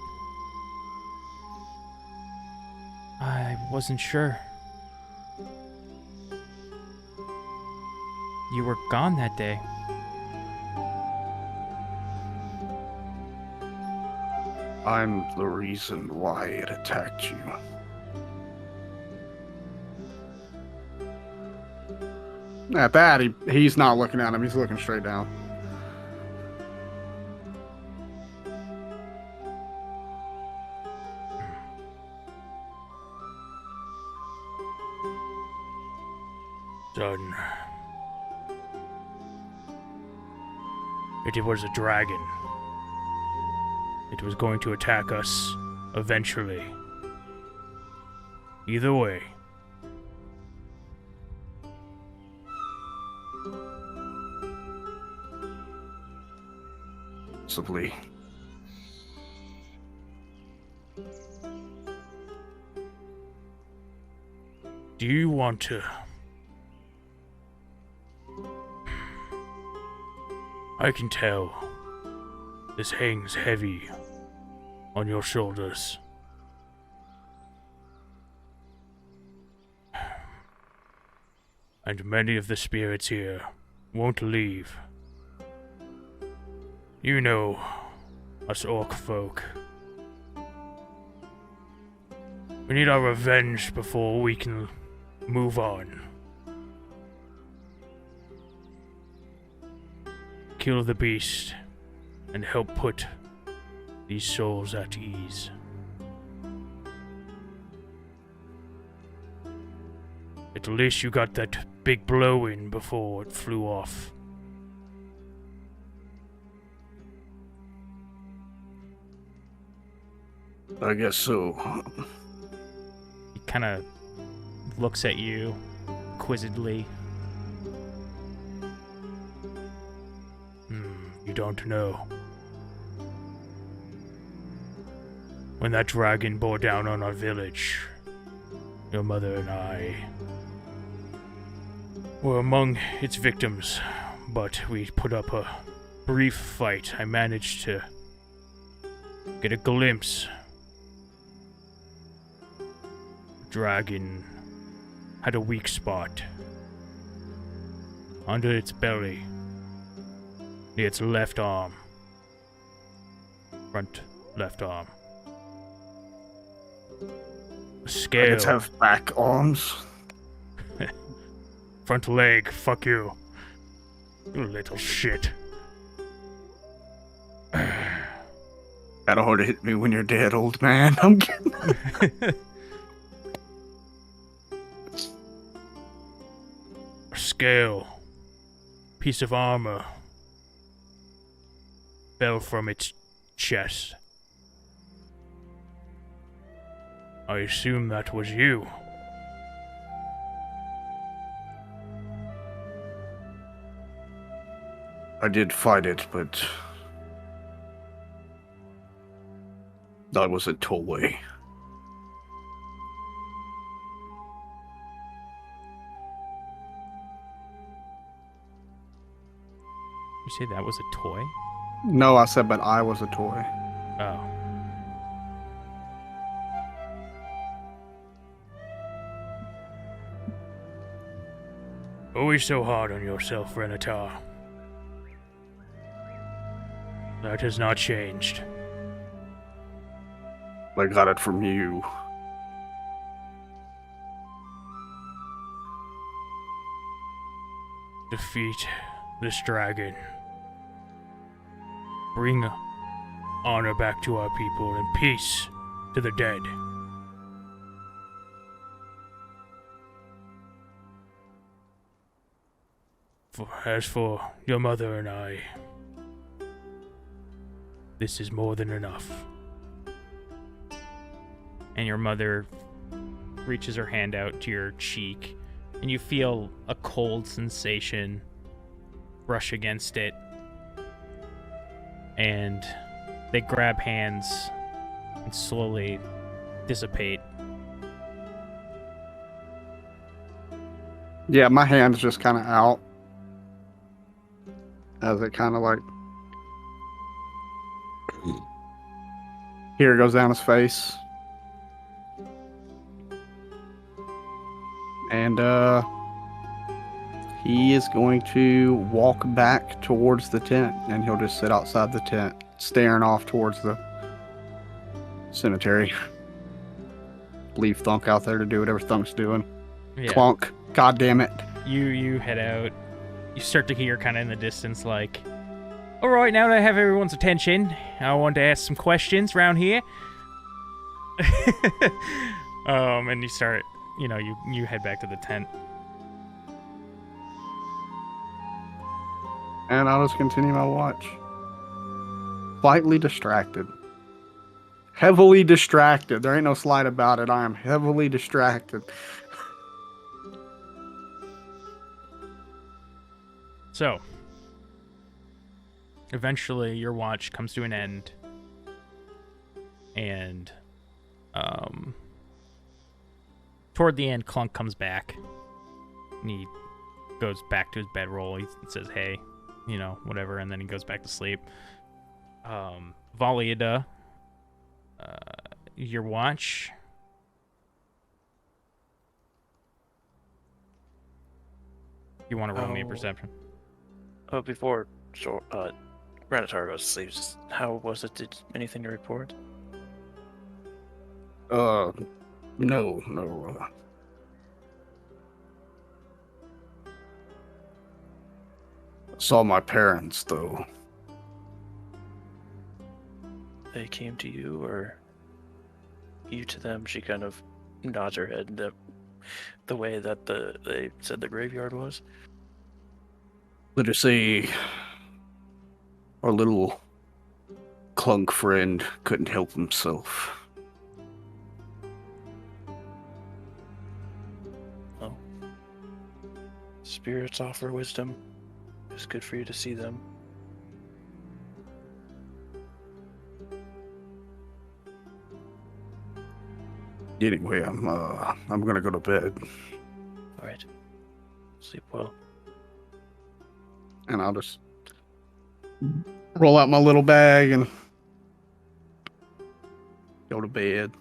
I wasn't sure. You were gone that day. I'm the reason why it attacked you. At that, he's not looking at him. He's looking straight down. Son. It was a dragon. It was going to attack us eventually. Either way. Possibly. Do you want to... I can tell. This hangs heavy on your shoulders. And many of the spirits here won't leave. You know, us orc folk. We need our revenge before we can move on. Kill the beast and help put these souls at ease. At least you got that big blow in before it flew off. I guess so. He kind of looks at you quizzically. You don't know. When that dragon bore down on our village, your mother and I were among its victims, but we put up a brief fight. I managed to get a glimpse. The dragon had a weak spot under its belly. Its left arm. Front left arm. Scale. Dragons have back arms. Front leg, fuck you. You little shit. Gotta hard to hit me when you're dead, old man. I'm kidding. Scale. Piece of armor. Fell from its chest. I assume that was you. I did fight it, but that was a toy. You say that was a toy? No, I said, but I was a toy. Oh. Always so hard on yourself, Renatar. That has not changed. I got it from you. Defeat this dragon. Bring honor back to our people and peace to the dead. As for your mother and I, this is more than enough. And your mother reaches her hand out to your cheek, and you feel a cold sensation brush against it. And they grab hands and slowly dissipate. Yeah, my hand's just kind of out. As it kind of like... Here goes down his face. And, he is going to walk back towards the tent, and he'll just sit outside the tent, staring off towards the cemetery. Leave Thunk out there to do whatever Thunk's doing. Yeah. Clunk. God damn it. You head out. You start to hear kind of in the distance like, all right, now that I have everyone's attention, I want to ask some questions around here. And you start, you head back to the tent. And I'll just continue my watch. Slightly distracted. Heavily distracted. There ain't no slide about it. I am heavily distracted. So, eventually your watch comes to an end, and toward the end, Clunk comes back, and he goes back to his bedroll. He says, hey, whatever, and then he goes back to sleep. Valiada, your watch. You want to roll me a perception? Oh, before Renatar goes to sleep, how was it? Did anything to report? No. Saw my parents, though. They came to you, or you to them? She kind of nods her head the way that they said the graveyard was. Let us say our little Clunk friend couldn't help himself. Oh. Spirits offer wisdom. It's good for you to see them. Anyway, I'm gonna go to bed. All right. Sleep well. And I'll just roll out my little bag and go to bed.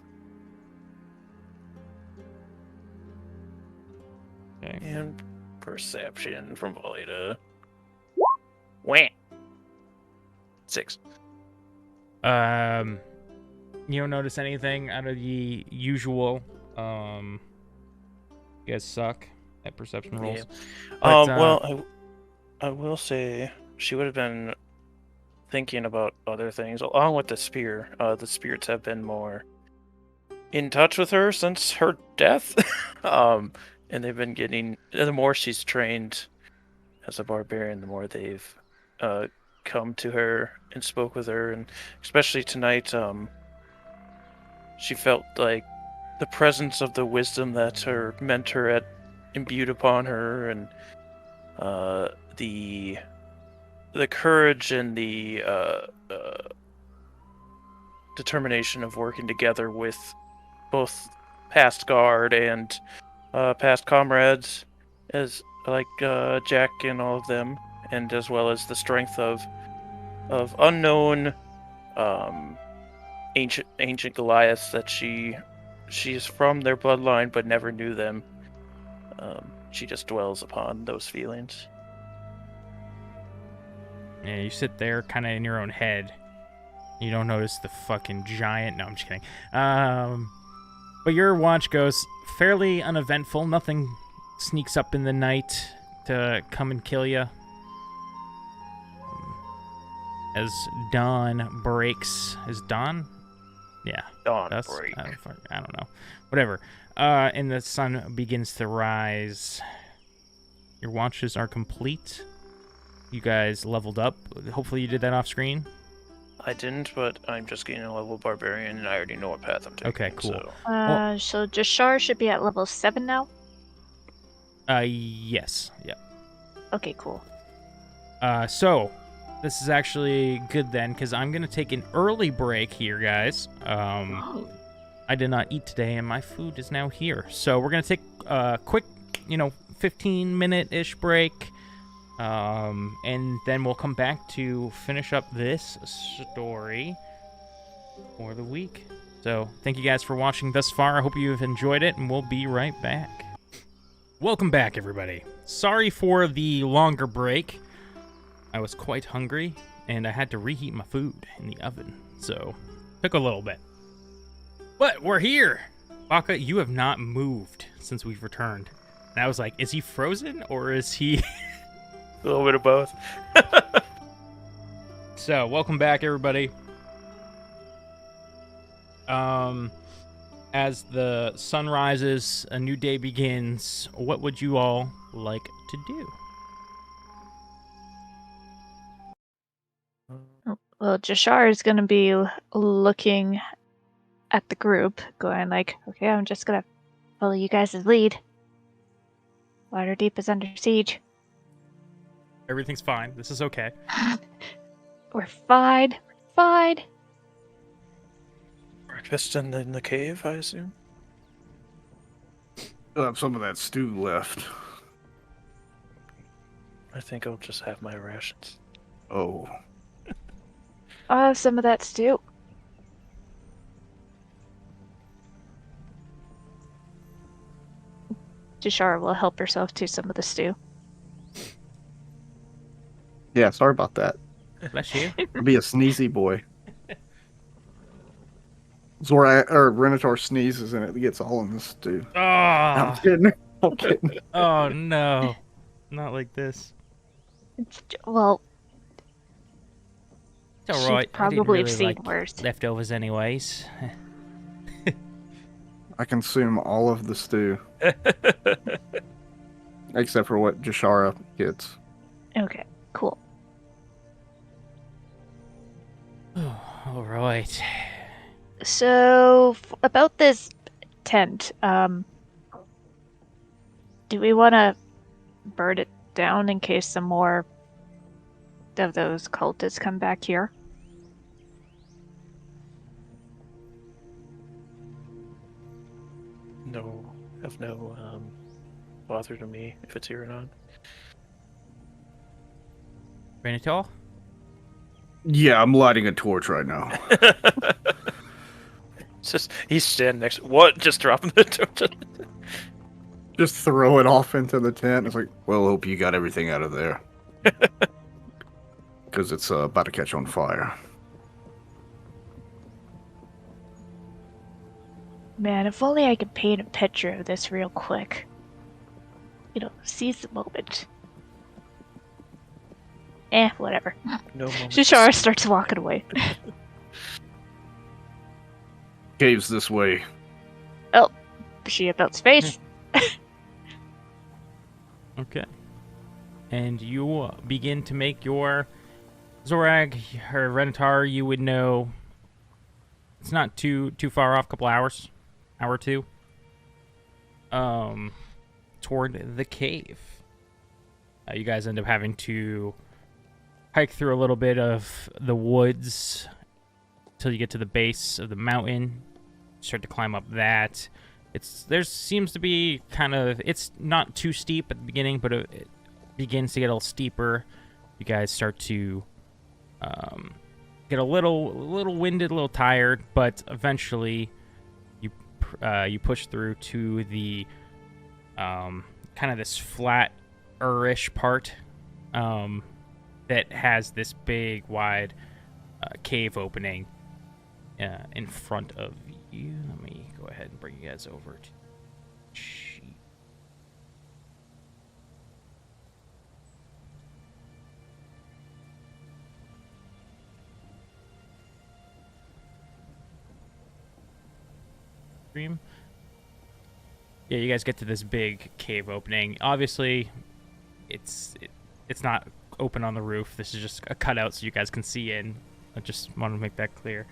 Okay. And perception from Valiada. Wham! 6. You don't notice anything out of the usual. You guys suck at perception rolls. Yeah. But, well, I will say she would have been thinking about other things along with the spear. The spirits have been more in touch with her since her death. And they've been getting, the more she's trained as a barbarian, the more they've come to her and spoke with her, and especially tonight, she felt like the presence of the wisdom that her mentor had imbued upon her, and the the courage and the determination of working together with both past guard and past comrades, as like Jack and all of them, and as well as the strength of unknown ancient Goliaths that she's from their bloodline but never knew them. She just dwells upon those feelings. Yeah, you sit there kind of in your own head. You don't notice the fucking giant. No, I'm just kidding. But your watch goes fairly uneventful. Nothing sneaks up in the night to come and kill you. As dawn breaks. Is dawn? Yeah. Dawn That's, break. I don't know. Whatever. And the sun begins to rise. Your watches are complete. You guys leveled up. Hopefully you did that off screen. I didn't, but I'm just getting a level barbarian, and I already know what path I'm taking. Okay, cool. So Jashar should be at level 7 now? Yes. Yeah. Okay, cool. So, this is actually good then, because I'm going to take an early break here, guys. I did not eat today, and my food is now here. So, we're going to take a quick, 15-minute-ish break. And then we'll come back to finish up this story for the week. So, thank you guys for watching thus far. I hope you've enjoyed it, and we'll be right back. Welcome back, everybody. Sorry for the longer break. I was quite hungry, and I had to reheat my food in the oven, so took a little bit. But we're here! Baka, you have not moved since we've returned. And I was like, is he frozen, or is he... A little bit of both. So, welcome back, everybody. As the sun rises, a new day begins. What would you all like to do? Well, Jashar is going to be looking at the group, going like, okay, I'm just going to follow you guys' lead. Waterdeep is under siege. Everything's fine. This is okay. We're fine. We're fine. Breakfast in the cave, I assume? Still have some of that stew left. I think I'll just have my rations. Oh. I'll have some of that stew. Jashar will help herself to some of the stew. Yeah, sorry about that. Bless you. I'll be a sneezy boy. Renator sneezes and it gets all in the stew. Oh, I'm kidding. I'm kidding. oh no. Not like this. Well, It's she'd alright. probably have really seen like worse. leftovers anyways. I consume all of the stew. Except for what Jashara gets. Okay, cool. Alright. So, about this tent, do we want to burn it down in case some more of those cultists come back here? No, have no bother to me if it's here or not. Renator? Yeah, I'm lighting a torch right now. It's just he's standing next. What? Just dropping the torch. Just throw it off into the tent. It's like, well, hope you got everything out of there. Because it's about to catch on fire. Man, if only I could paint a picture of this real quick. Seize the moment. Whatever. No moment. Shishara starts walking away. Caves this way. She about space. Okay. And you begin to make your Zorag or Renatar. You would know it's not too far off, couple hours, hour or two. Toward the cave. You guys end up having to hike through a little bit of the woods until you get to the base of the mountain. Start to climb up that. There seems to be it's not too steep at the beginning, but it begins to get a little steeper. You guys start to get a little winded, a little tired, but eventually you push through to the kind of this flat-ish part that has this big, wide cave opening in front of you. Let me go ahead and bring you guys over to sheet. Stream. Yeah, you guys get to this big cave opening. Obviously, it's not open on the roof. This is just a cutout so you guys can see in. I just wanted to make that clear.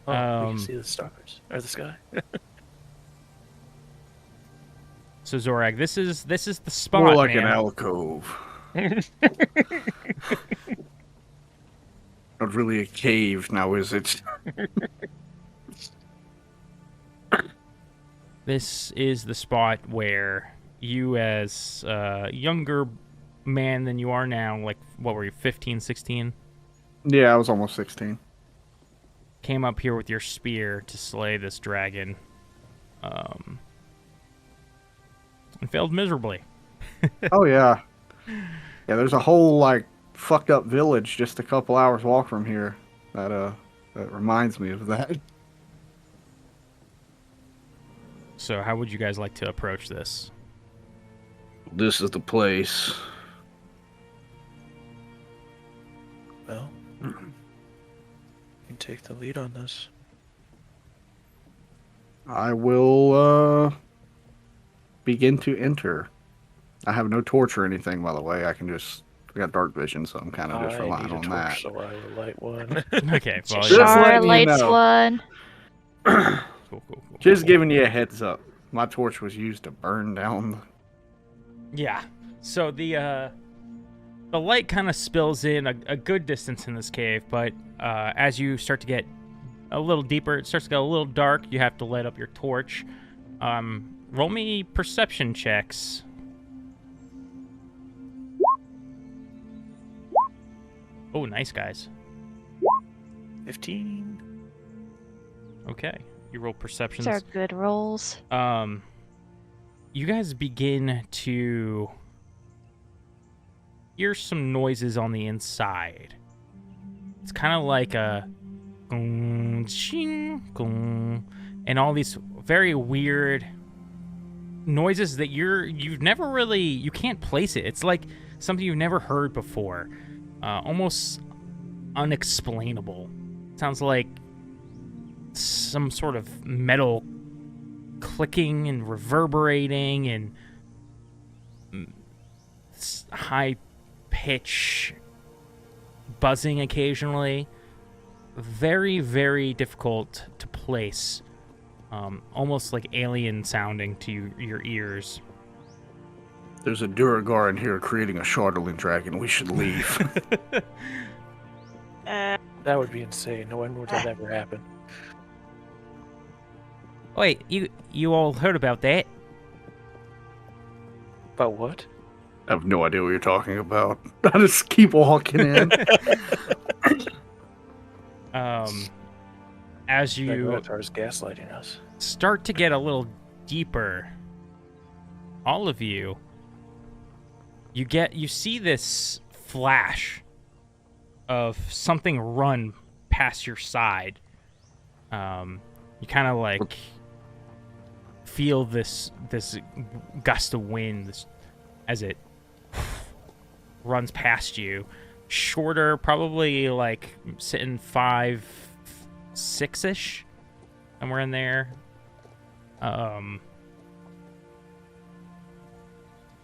Oh, we can see the stars or the sky. So Zorag, this is the spot. More like man. an alcove. Not really a cave now, is it? This is the spot where you, as a younger man than you are now, like, what were you, 15, 16? Yeah, I was almost 16. Came up here with your spear to slay this dragon. And failed miserably. Oh, yeah. Yeah, there's a whole, like, fucked up village just a couple hours walk from here that reminds me of that. So how would you guys like to approach this? This is the place. Well, you can take the lead on this. I will begin to enter. I have no torch or anything, by the way. I got dark vision, so I'm kind of just relying on that. So I will light one. Okay, well, Just letting Shara you lights know. one. Cool. Just giving you a heads up. My torch was used to burn down. Yeah. So the light kind of spills in a good distance in this cave, but as you start to get a little deeper, it starts to get a little dark. You have to light up your torch. Roll me perception checks. Oh, nice, guys. 15. Okay. You roll perceptions. These are good rolls. You guys begin to hear some noises on the inside. It's kind of like a gong, shing, gong, and all these very weird noises that you can't place it. It's like something you've never heard before. Almost unexplainable. Sounds like some sort of metal clicking and reverberating and high pitch buzzing occasionally. Very, very difficult to place. Almost like alien sounding to your ears. There's a Duragar in here creating a Shardolin dragon. We should leave. That would be insane. When would that ever happen? Wait, you all heard about that? About what? I have no idea what you're talking about. I just keep walking in. As you Minotaur's gaslighting us. start to get a little deeper, all of you see this flash of something run past your side. You kind of like feel this gust of wind as it runs past you. Shorter, probably like sitting 5'6" somewhere in there.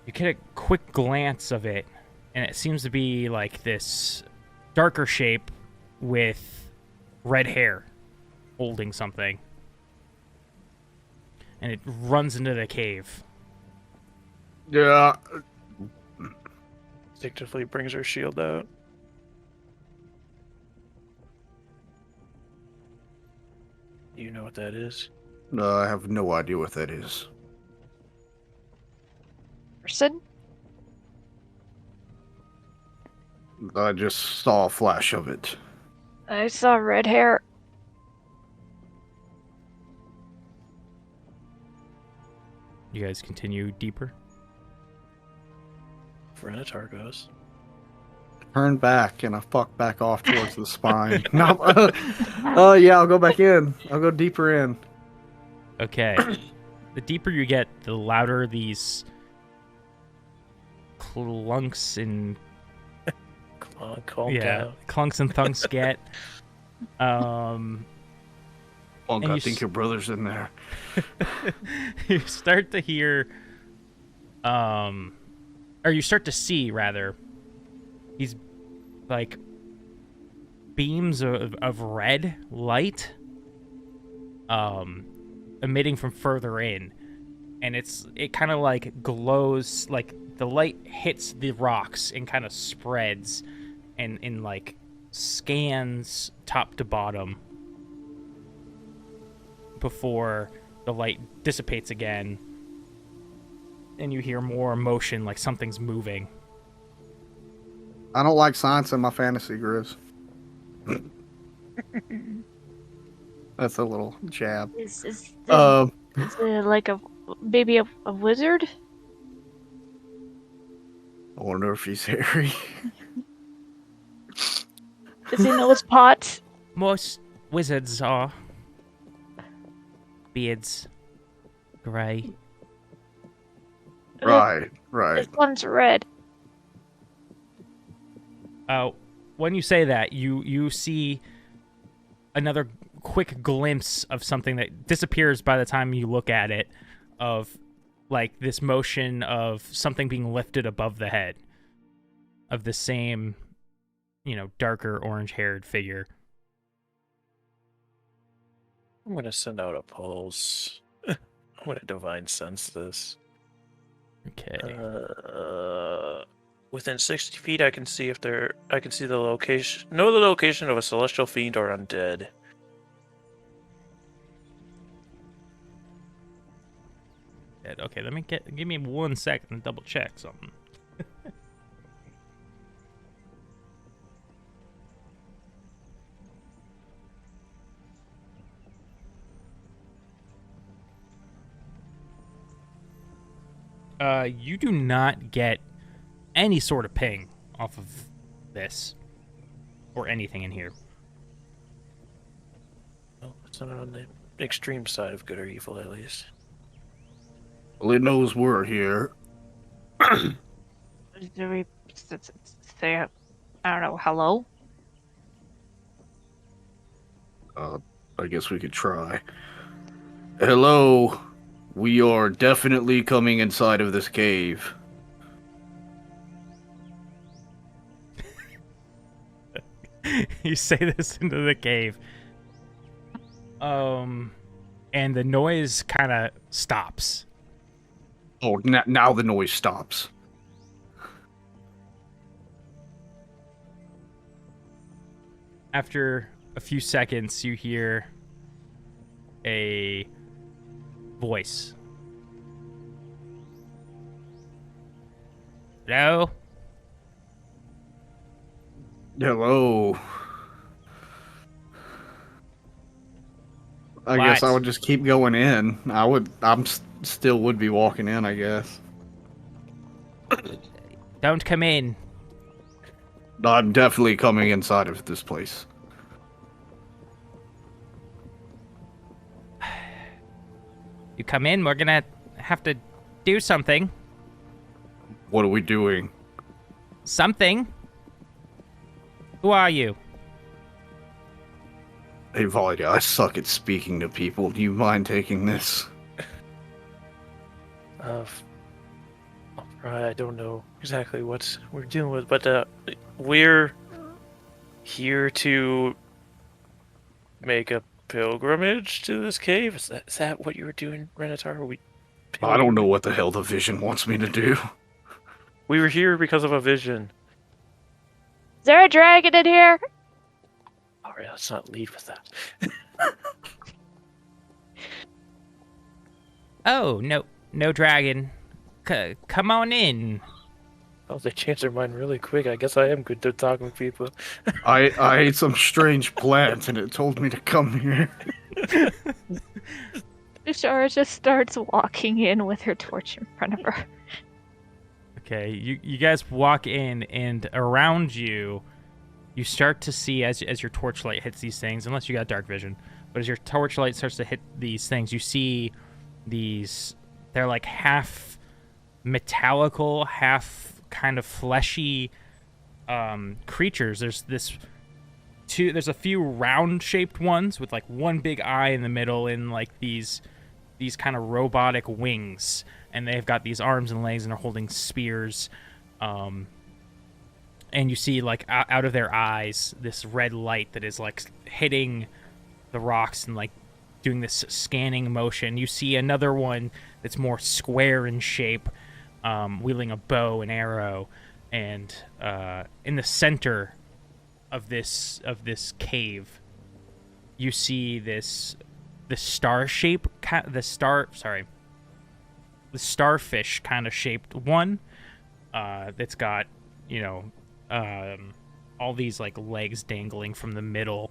You get a quick glance of it, and it seems to be like this darker shape with red hair holding something. And it runs into the cave. Yeah. Instinctively brings her shield out. Do you know what that is? I have no idea what that is. Person? I just saw a flash of it. I saw red hair. You guys continue deeper. Renatar goes. Turn back and I fuck back off towards the spine. No, yeah, I'll go back in. I'll go deeper in. Okay. The deeper you get, the louder these clunks and Calm down. clunks and thunks get. Punk, And I you think your brother's in there. You start to hear, or you start to see, rather, these, like, beams of red light, emitting from further in. And it kind of, like, glows, like, the light hits the rocks and kind of spreads and like, scans top to bottom before the light dissipates again, and you hear more motion, like something's moving. I don't like science in my fantasy, Grizz. That's a little jab. Is it like maybe a wizard? I wonder if he's hairy. Does he know his pot? Most wizards are beards, grey. Right. This one's red. When you say that, you see another quick glimpse of something that disappears by the time you look at it, of like this motion of something being lifted above the head of the same, darker orange-haired figure. I'm going to send out a pulse. I'm going to divine sense this. Okay. Within 60 feet, I can see the location. Know the location of a celestial fiend or undead. Okay, give me 1 second and double check something. You do not get any sort of ping off of this or anything in here. Well, it's not on the extreme side of good or evil, at least. Well, it knows we're here. Do we say, I don't know, hello? I guess we could try. Hello. We are definitely coming inside of this cave. You say this into the cave. And the noise kind of stops. Oh, now the noise stops. After a few seconds, you hear a voice. Hello? Hello. I guess I would just keep going in. Still would be walking in, I guess. Don't come in. I'm definitely coming inside of this place. You come in, we're gonna have to do something. What are we doing? Something. Who are you? Hey, Valia, I suck at speaking to people. Do you mind taking this? I don't know exactly what we're dealing with, but we're here to make a pilgrimage to this cave. Is that what you were doing, Renatar? I don't know what the hell the vision wants me to do. We were here because of a vision. Is there a dragon in here? Alright, let's not lead with that. Oh, no dragon. Come on in. Oh, they changed their mind really quick. I guess I am good at talking with people. I ate some strange plant and it told me to come here. Shara just starts walking in with her torch in front of her. Okay, you guys walk in, and around you, you start to see as your torchlight hits these things, unless you got dark vision, but as your torchlight starts to hit these things, you see these, they're like half metallical, half kind of fleshy creatures. There's a few round-shaped ones with like one big eye in the middle and like these kind of robotic wings, and they've got these arms and legs and are holding spears. And you see like out of their eyes this red light that is like hitting the rocks and like doing this scanning motion. You see another one that's more square in shape, wielding a bow and arrow, and in the center of this cave, you see the starfish kind of shaped one that's got all these like legs dangling from the middle,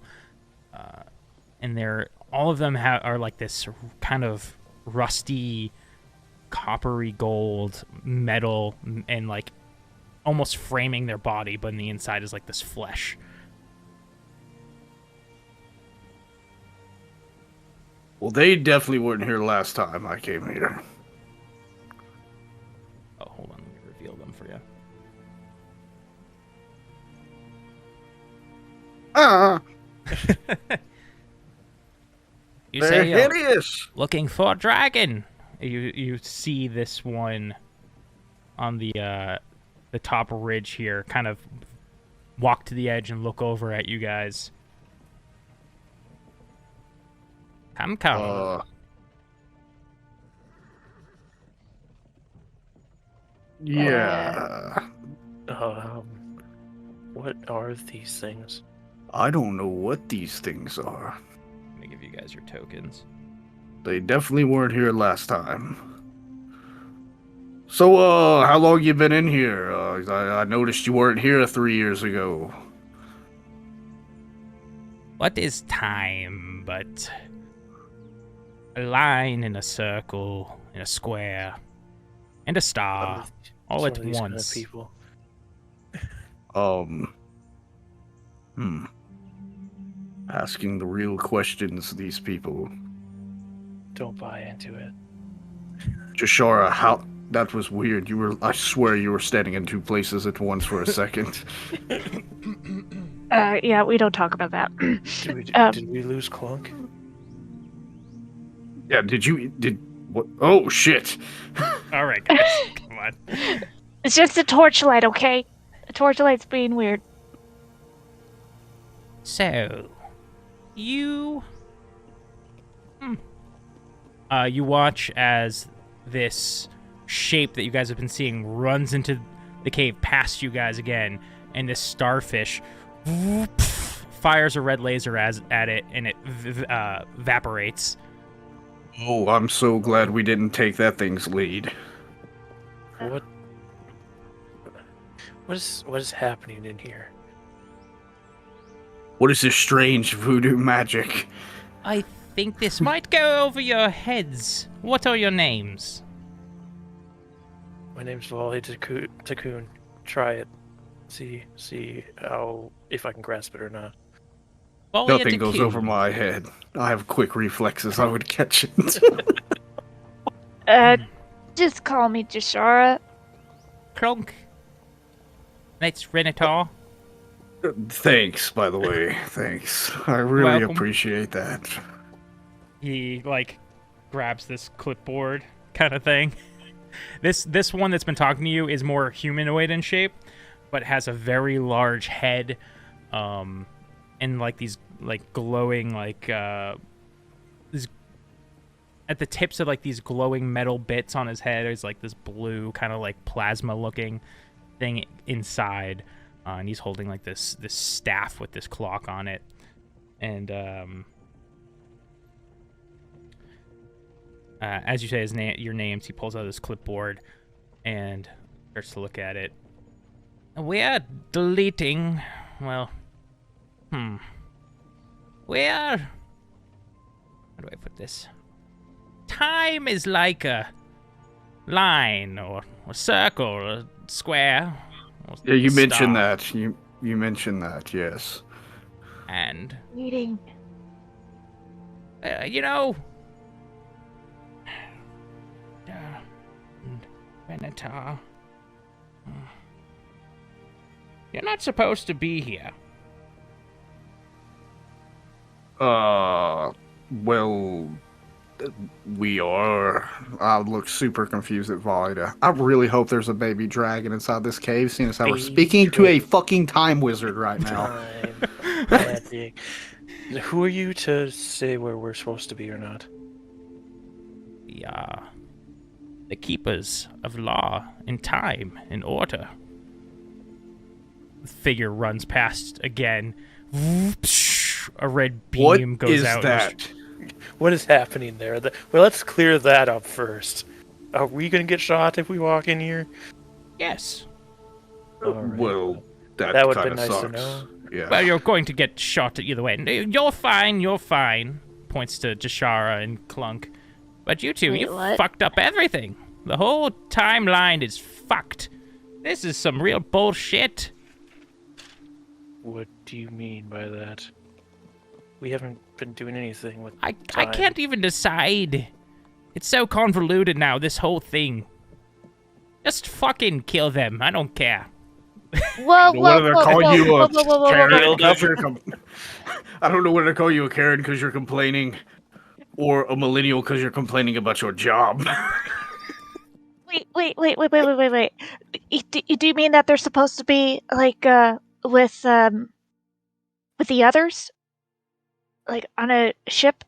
and all of them are like this kind of rusty coppery gold metal, and like almost framing their body, but on the inside is like this flesh. Well, they definitely weren't here last time I came here. Oh, hold on, let me reveal them for you. You They're say you're hideous. looking for a dragon. You see this one on the top ridge here, kind of walk to the edge and look over at you guys. Come. Yeah. What are these things? I don't know what these things are. Let me give you guys your tokens. They definitely weren't here last time. So, how long you been in here? I noticed you weren't here 3 years ago. What is time but a line in a circle, in a square, and a star, all at These kind of once? people. Asking the real questions, these people. Don't buy into it. Jashara, how... That was weird. I swear you were standing in two places at once for a second. Yeah, we don't talk about that. Did we lose Clunk? Yeah, what? Oh, shit. All right, guys, come on. It's just a torchlight, okay? The torchlight's being weird. So, you watch as this shape that you guys have been seeing runs into the cave past you guys again, and this starfish fires a red laser at it, and it evaporates. Oh, I'm so glad we didn't take that thing's lead. What is happening in here? What is this strange voodoo magic? I think this might go over your heads. What are your names? My name's Wally Tacoon. Try it. See how if I can grasp it or not. Nothing goes over my head. I have quick reflexes. I would catch it. Just call me Jashara. Clunk. That's Renator. Thanks, by the way. Thanks. I really Welcome. appreciate that. He like grabs this clipboard kind of thing. This one that's been talking to you is more humanoid in shape, but has a very large head, and like these like glowing like at the tips of like these glowing metal bits on his head. There's like this blue kind of like plasma looking thing inside, and he's holding like this staff with this clock on it, and as you say your names, he pulls out his clipboard and starts to look at it. We're deleting, well, we're, how do I put this? Time is like a line or a circle or a square. Or Yeah, you a mentioned star. that. You mentioned that, yes. And, Meeting. you know, Venator, you're not supposed to be here. Well, we are. I look super confused at Valida. I really hope there's a baby dragon inside this cave, seeing as how we're Baby speaking to a dragon. fucking time wizard right now. Time. Magic. Who are you to say where we're supposed to be or not? We are the keepers of law and time and order. The figure runs past again. A red beam What goes is out. that? What is happening there? Well, let's clear that up first. Are we gonna get shot if we walk in here? Yes. Alright. Well, That would be kind of nice to sucks. know. Yeah. Well, you're going to get shot either way. You're fine, you're fine. Points to Jashara and Clunk. But you two, Wait, you what? fucked up everything. The whole timeline is fucked. This is some real bullshit. What do you mean by that? We haven't been doing anything with I time. can't even decide. It's so convoluted now, this whole thing. Just fucking kill them. I don't care. Whoa, No wonder they're calling you a Karen whoa. because you're I don't know whether to call you a Karen because you're complaining, or a millennial because you're complaining about your job. Wait. Do you mean that they're supposed to be like with the others, like on a ship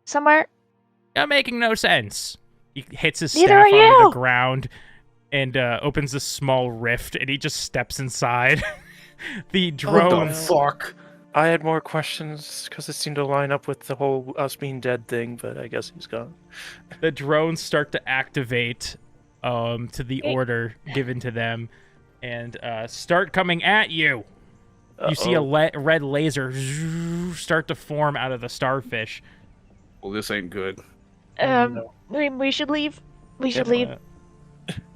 somewhere? You're making no sense. He hits his Neither staff are onto you! the ground and opens a small rift, and he just steps inside. The What drone the fuck? I had more questions because it seemed to line up with the whole us being dead thing, but I guess he's gone. the drones start to activate to the order given to them and start coming at you. You see a red laser start to form out of the starfish. Well, this ain't good. We should leave. We should leave.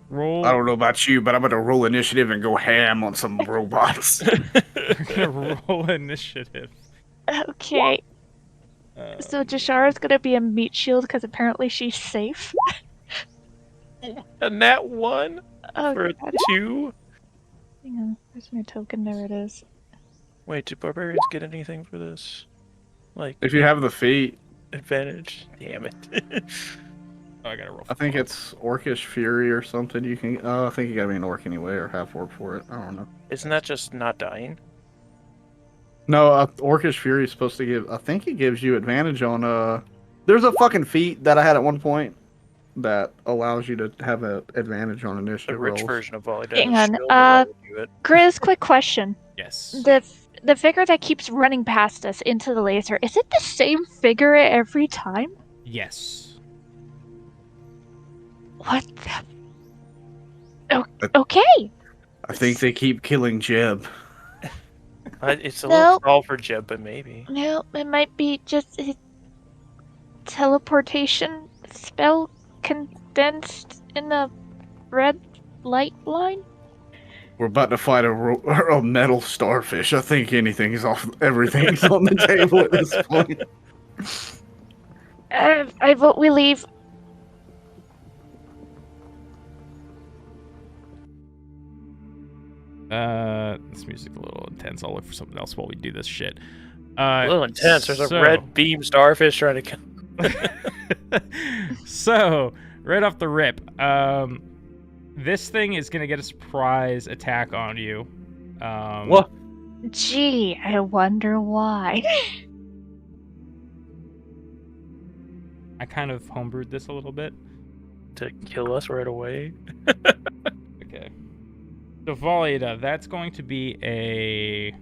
Roll. I don't know about you, but I'm gonna roll initiative and go ham on some robots. We're gonna roll initiative. Okay. So Jashara's gonna be a meat shield because apparently she's safe. And that one Oh, for a God. 2. Hang on. Where's my token? There it is. Wait, did barbarians get anything for this? Like If you have the feat, advantage? Damn it. Oh, I gotta roll. I think it's Orcish Fury or something. You can. I think you gotta be an orc anyway, or half orc for it. I don't know. Isn't that just not dying? No, Orcish Fury is supposed to give. I think it gives you advantage on. There's a fucking feat that I had at one point that allows you to have an advantage on The initiative rich rolls. version of volley Hang damage. on, Grizz, quick question. Yes. The figure that keeps running past us into the laser, is it the same figure every time? Yes. What the... Okay. I think they keep killing Jeb. It's a No. little small for Jeb, but maybe. No, it might be just a teleportation spell condensed in a red light line? We're about to fight a metal starfish. I think everything's on the table at this point. I vote we leave. This music's a little intense. I'll look for something else while we do this shit. A little intense. There's a red beam starfish trying to kill. So, right off the rip, this thing is gonna get a surprise attack on you. What? Gee, I wonder why. I kind of homebrewed this a little bit. To kill us right away? Okay. So Volida, that's going to be a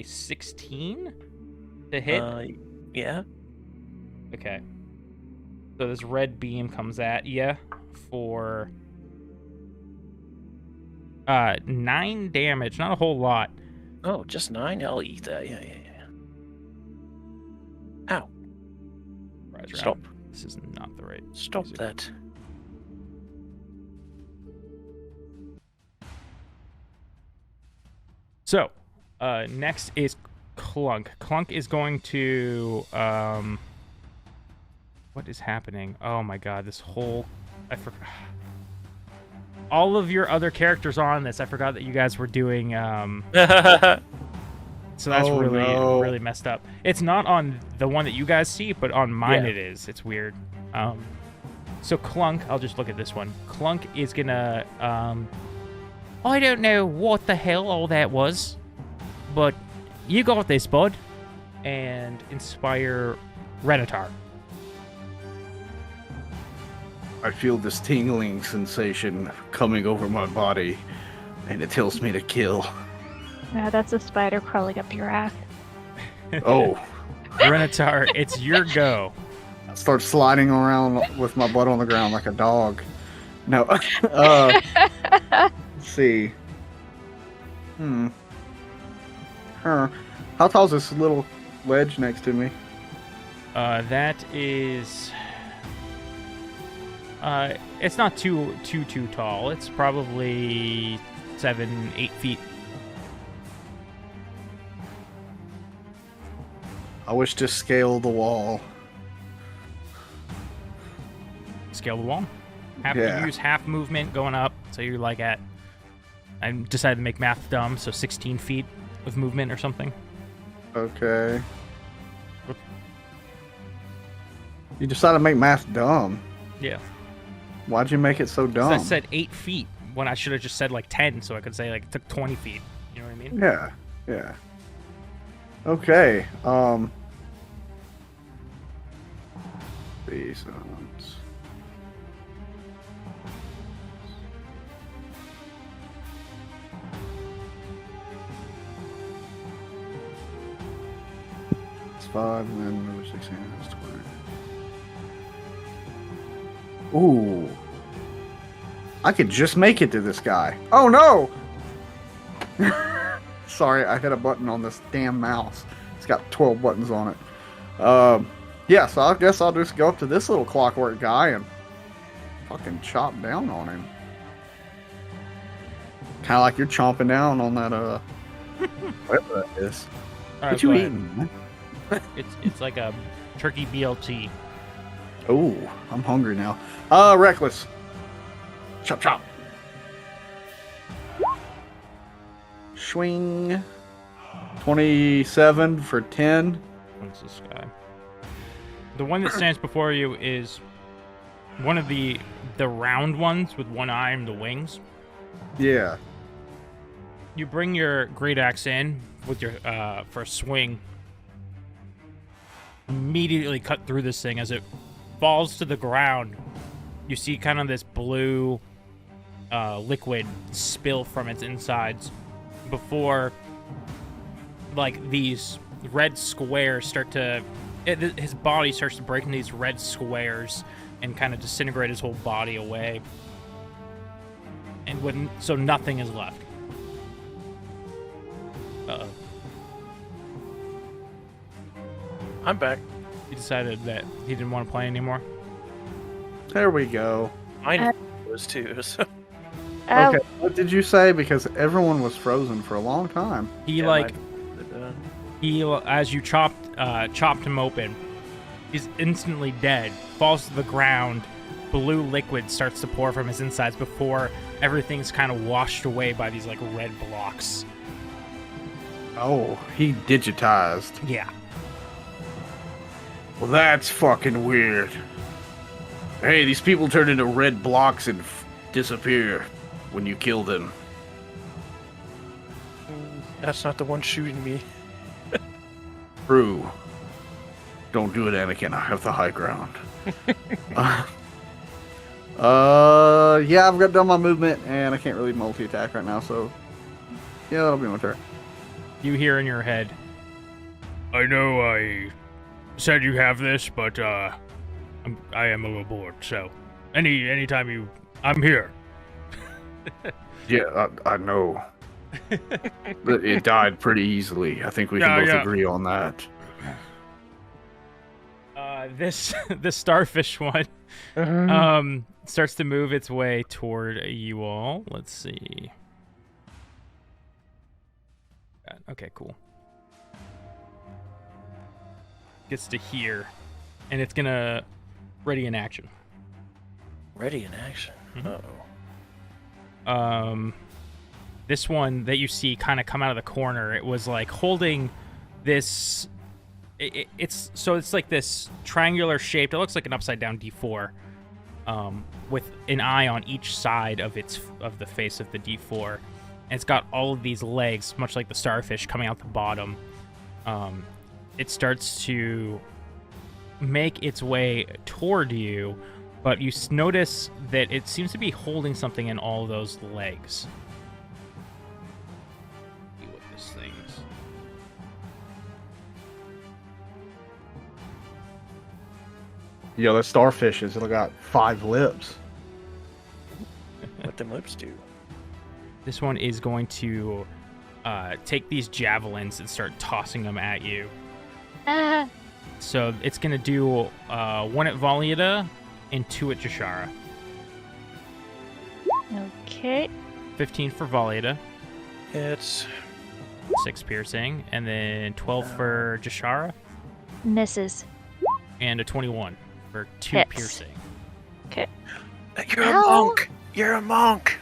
16 to hit. Yeah. Okay. So this red beam comes at you for 9 damage. Not a whole lot. Oh, just 9? I'll eat that. Yeah. Ow. Rise Stop. around. This is not the right. Stop music. that. So, next is Clunk. Clunk is going to, what is happening? Oh my god, this whole, I forgot. All of your other characters are on this. I forgot that you guys were doing, so that's really messed up. It's not on the one that you guys see, but on mine it is. It's weird. So Clunk, I'll just look at this one. Clunk is gonna, I don't know what the hell all that was, but you got this, bud. And inspire Renatar. I feel this tingling sensation coming over my body, and it tells me to kill. That's a spider crawling up your ass. Oh. Renatar, it's your go. I start sliding around with my butt on the ground like a dog. No. Let's see. How tall is this little ledge next to me? That is... it's not too tall. It's probably 7-8 feet. I wish to scale the wall. Scale the wall. Have to use half movement going up. So you're like at... I decided to make math dumb, so 16 feet of movement or something. Okay. You decided to make math dumb. Yeah. Why'd you make it so dumb? I said 8 feet when I should have just said like 10, so I could say like it took 20 feet. You know what I mean? Yeah. Okay. These ones. It's 5 and then move 16. That's 20. Ooh. I could just make it to this guy. Oh no! Sorry, I hit a button on this damn mouse. It's got 12 buttons on it. Yeah, so I guess I'll just go up to this little clockwork guy and fucking chop down on him. Kind of like you're chomping down on that, whatever that is. All right, What you go ahead. eating, man? It's like a turkey BLT. Oh, I'm hungry now. Reckless. Chop, chop. Swing. 27 for 10. What's this guy? The one that stands before you is one of the round ones with one eye and the wings. Yeah. You bring your great axe in with your for a swing. Immediately cut through this thing as it falls to the ground. You see kind of this blue liquid spill from its insides before like these red squares start to his body starts to break into these red squares and kind of disintegrate his whole body away, and so nothing is left. Uh-oh. I'm back. He decided that he didn't want to play anymore. There we go. Mine was too. So. Okay, what did you say? Because everyone was frozen for a long time. He as you chopped him open, he's instantly dead, falls to the ground, blue liquid starts to pour from his insides before everything's kind of washed away by these like red blocks. Oh, he digitized. Yeah. Well, that's fucking weird. Hey, these people turn into red blocks and disappear when you kill them. That's not the one shooting me. True. Don't do it, Anakin. I have the high ground. Yeah, I've got done my movement, and I can't really multi-attack right now, so yeah, that'll be my turn. You hear in your head, I know I said you have this, but I am a little bored, so anytime I'm here. Yeah, I know. But it died pretty easily. I think we can both agree on that. The starfish one starts to move its way toward you all. Let's see. Okay, cool. Gets to here, and it's gonna ready in action. Ready in action. Uh-oh. This one that you see kind of come out of the corner, it was like holding this. It's like this triangular shaped. It looks like an upside down D4, with an eye on each side of the face of the D4, and it's got all of these legs, much like the starfish, coming out the bottom. It starts to make its way toward you, but you notice that it seems to be holding something in all those legs. See what this thing's. Yo, the starfish has got 5 lips. What them lips do? This one is going to take these javelins and start tossing them at you. So it's going to do 1 at Valieta and 2 at Jashara. Okay. 15 for Valieta. It's 6 piercing, and then 12 for Jashara, Misses. and a 21 for 2 Hits. piercing. Okay. You're a Ow. monk. You're a monk.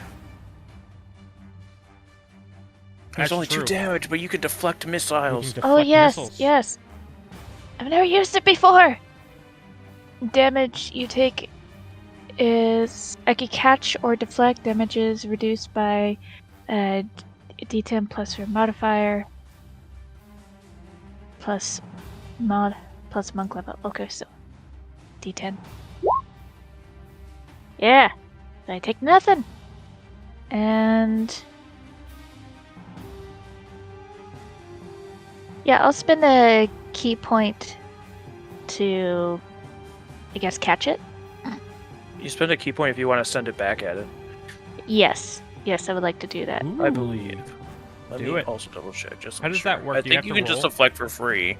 There's That's only true. 2 damage, but you can deflect missiles. You can Oh deflect yes, missiles. yes. I've never used it before. Damage you take is I can catch or deflect damages reduced by D10 plus your modifier plus monk level. Okay, so D10. Yeah, I take nothing. And yeah, I'll spend a key point to, I guess, catch it. You spend a key point if you want to send it back at it. Yes, I would like to do that. Ooh. I believe. Let Do me it. also double check. Just to How be does sure. that work? I Do you think have you to can just roll? deflect for free.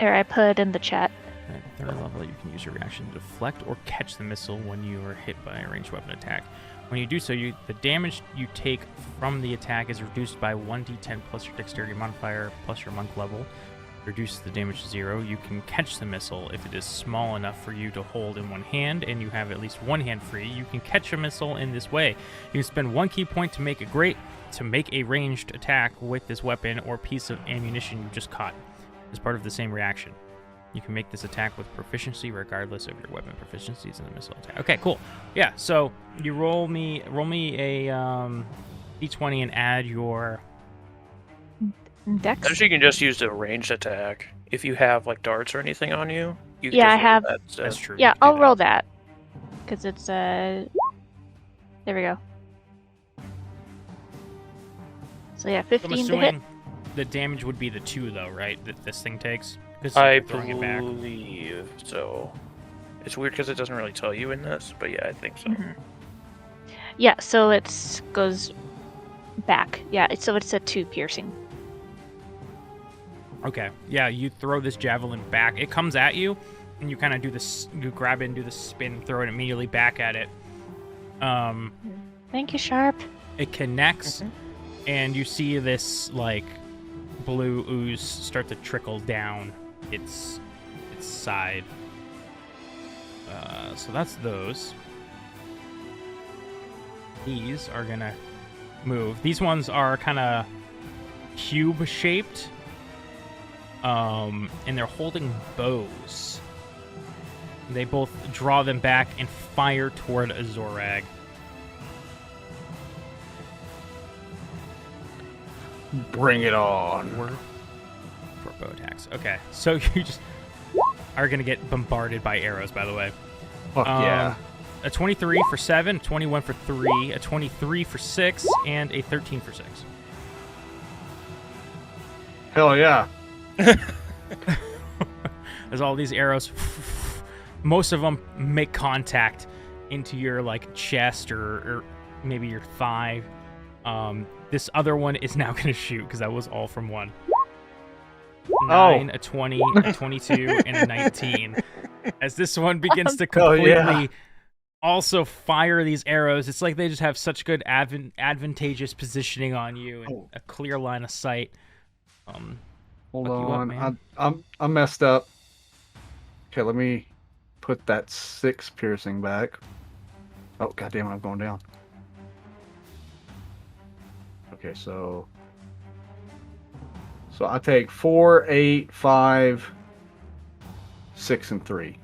Or I put in the chat. At 3rd level, you can use your reaction to deflect or catch the missile when you are hit by a ranged weapon attack. When you do so, the damage you take from the attack is reduced by 1d10 plus your dexterity modifier plus your monk level. Reduces the damage to 0. You can catch the missile if it is small enough for you to hold in one hand and you have at least one hand free. You can catch a missile in this way. You can spend 1 key point to make a ranged attack with this weapon or piece of ammunition you just caught as part of the same reaction. You can make this attack with proficiency regardless of your weapon proficiencies in the missile attack. Okay, cool. Yeah, so you roll me a d20 and add your Dex? Actually, you can just use the ranged attack. If you have like darts or anything on you, you can Yeah, just I roll have- that instead. That's true. Yeah, you can do I'll that. roll that. Because it's there we go. So yeah, I'm 15 to hit. assuming the damage would be the 2 though, right? That this thing takes? Because I you're throwing it back. believe so. It's weird because it doesn't really tell you in this, but yeah, I think so. Mhm. Yeah, so it goes back. Yeah, so it's a 2 piercing. Okay. Yeah, you throw this javelin back. It comes at you, and you kind of do this. You grab it and do the spin, throw it immediately back at it. Thank you, Sharp. It connects, and you see this like blue ooze start to trickle down its side. So that's those. These are gonna move. These ones are kind of cube shaped, and they're holding bows. They both draw them back and fire toward a Zorag. Bring it on. For bow attacks. Okay, so you just are gonna get bombarded by arrows. By the way, Fuck yeah. a 23 for 7, a 21 for 3, a 23 for 6, and a 13 for 6. Hell yeah. as all these arrows, most of them make contact into your like chest or maybe your thigh. This other one is now going to shoot because that was all from one. 9, a 20, a 22, and a 19. As this one begins to completely also fire these arrows, it's like they just have such good advantageous positioning on you and a clear line of sight. Hold on, I'm messed up. Okay, let me put that 6 piercing back. Oh goddamn, I'm going down. Okay, so I take 4, 8, 5, 6, and 3.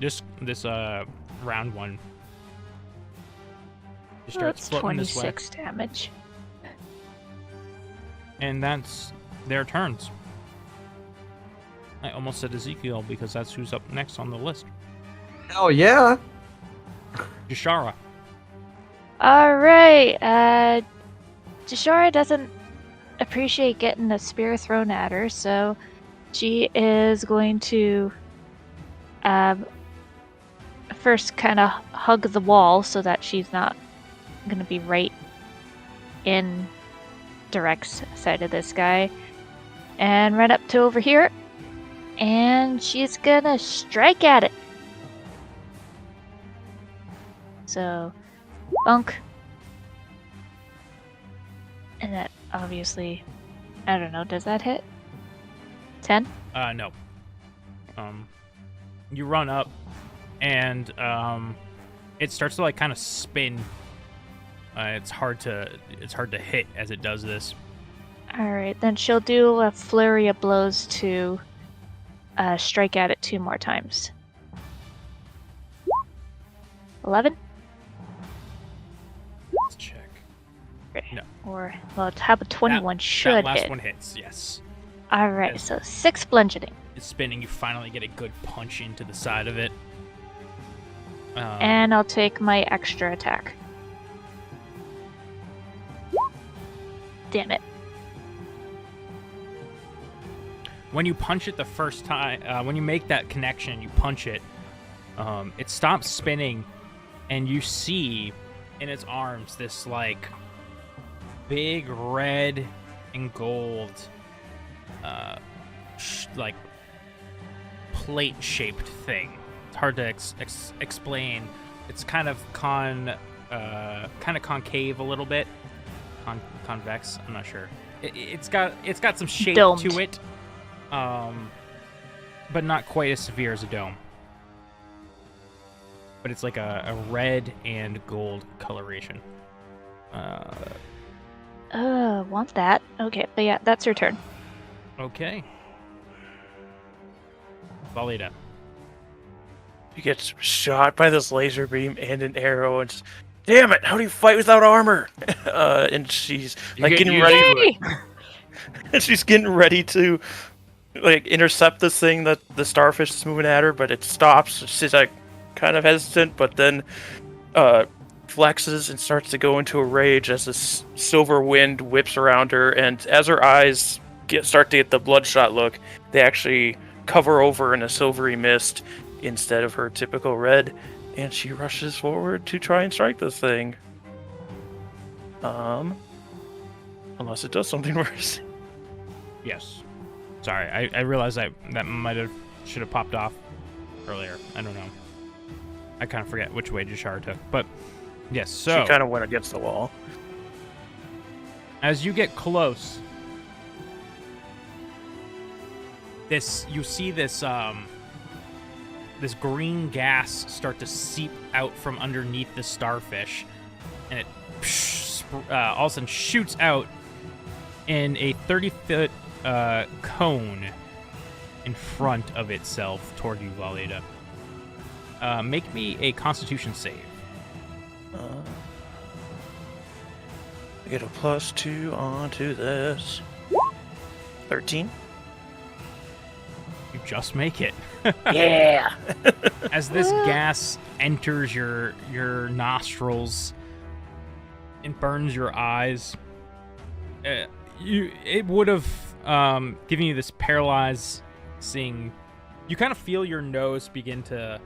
Just this round one. Just starts That's floating this way. 26 damage. And that's their turns. I almost said Ezekiel because that's who's up next on the list. Hell yeah! Jashara. Alright, Jashara doesn't appreciate getting a spear thrown at her, so she is going to first kind of hug the wall so that she's not going to be right in direct side of this guy, and run up to over here, and she's gonna strike at it. So, bunk. And that obviously, I don't know, does that hit? 10? No. You run up, and it starts to like kind of spin. It's hard to hit as it does this. Alright, then she'll do a flurry of blows to strike at it 2 more times. 11? Let's check. Okay. No. Or, well, how about 21 should that last hit. one hits, yes. Alright, Yes. so 6 bludgeoning. It's spinning. You finally get a good punch into the side of it. And I'll take my extra attack. Damn it. When you punch it the first time, when you make that connection, you punch it, it stops spinning, and you see in its arms this, like, big red and gold, like, plate-shaped thing. It's hard to explain. It's kind of concave a little bit. Convex, I'm not sure. It's got some shape Domed. to it, but not quite as severe as a dome. But it's like a red and gold coloration. Want that. Okay, but yeah, that's your turn. Okay. Valida. She gets shot by this laser beam and an arrow, and just, damn it! How do you fight without armor? And she's like getting ready. And she's getting ready to like intercept this thing that the starfish is moving at her, but it stops. She's like kind of hesitant, but then flexes and starts to go into a rage as this silver wind whips around her, and as her eyes start to get the bloodshot look, they actually cover over in a silvery mist instead of her typical red, and she rushes forward to try and strike this thing. Unless it does something worse. Yes. Sorry, I realized that should have popped off earlier. I don't know. I kind of forget which way Jashara took, but yes. So She kind of went against the wall. as you get close, you see this this green gas start to seep out from underneath the starfish, and it all of a sudden shoots out in a 30-foot cone in front of itself toward you, Valida. Make me a Constitution save. I get a +2 onto this. 13. You just make it. Yeah. As this gas enters your nostrils, It burns your eyes. It would have given you this paralyzing. You kind of feel your nose begin to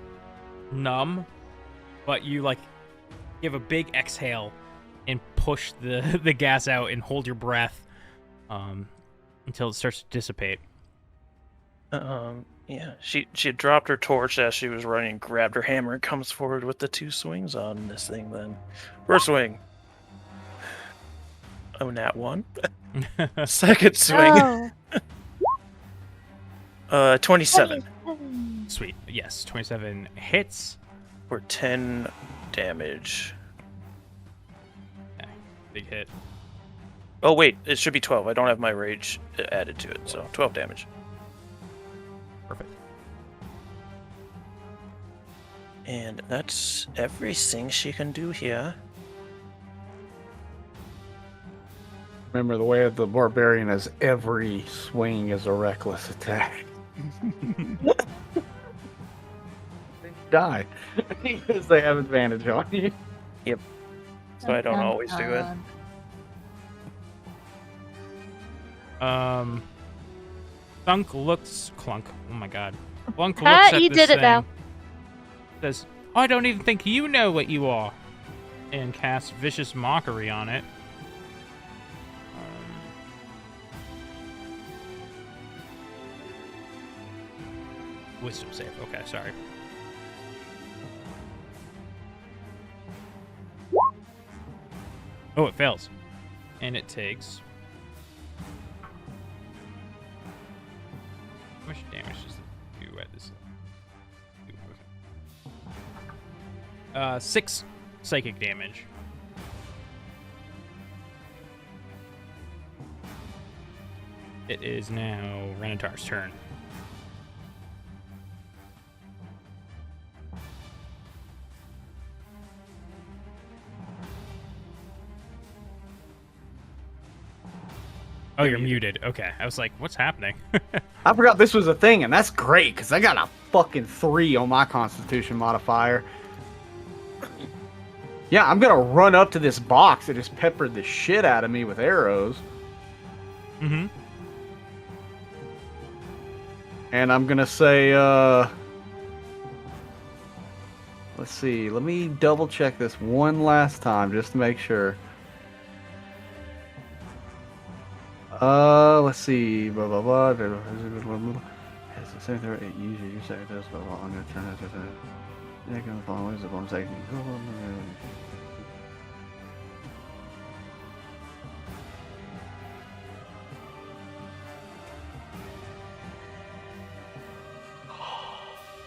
numb, but you like give a big exhale and push the gas out and hold your breath until it starts to dissipate. Yeah, she had dropped her torch as she was running, grabbed her hammer, and comes forward with the 2 swings on this thing. Then, first swing. Oh, nat 1. Second swing. Oh. 27 Sweet. Yes, 27 hits. for 10 damage. Okay, big hit. Oh wait, it should be 12. I don't have my rage added to it, so 12 damage. Perfect. And that's everything she can do here. Remember, the way of the barbarian is every swing is a reckless attack. They die because they have advantage on you. So I don't always do it. Clunk looks. Clunk. Oh my god. Clunk looks at You this did it thing, now. Says, "I don't even think you know what you are," and casts vicious mockery on it. Wisdom save. Okay, sorry. Oh, it fails. And it takes... How much damage does it do at this? 6 psychic damage. It is now Renatar's turn. Oh, you're muted. Okay. I was like, what's happening? I forgot this was a thing, and that's great, because I got a fucking 3 on my Constitution modifier. Yeah, I'm going to run up to this box that just peppered the shit out of me with arrows. Mm-hmm. And I'm going to say, let's see, let me double check this one last time, just to make sure. Let's see. Blah blah blah. Has the center it usually you say it does, but I'm gonna turn it to the neck of the following is the bonus action.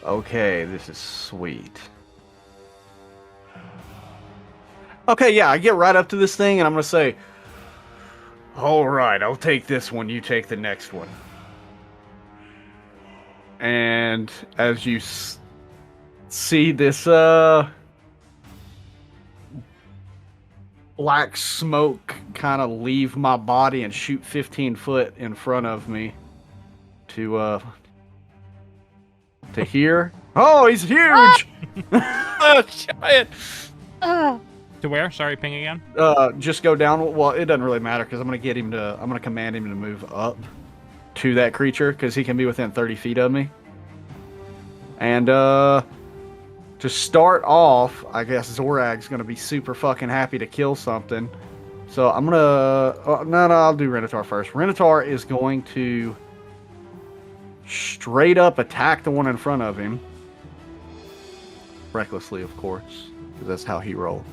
Okay, this is sweet. Okay, yeah, I get right up to this thing and I'm gonna say, all right, I'll take this one. You take the next one. And as you see this black smoke kind of leave my body and shoot 15 foot in front of me to here. Oh, he's huge! Oh, giant! To where? Sorry, ping again. Just go down. Well, it doesn't really matter because I'm gonna get him to. I'm gonna command him to move up to that creature because he can be within 30 feet of me. And to start off, I guess Zorag's gonna be super fucking happy to kill something. So I'm gonna. No, I'll do Renatar first. Renatar is going to straight up attack the one in front of him, recklessly, of course, because that's how he rolls.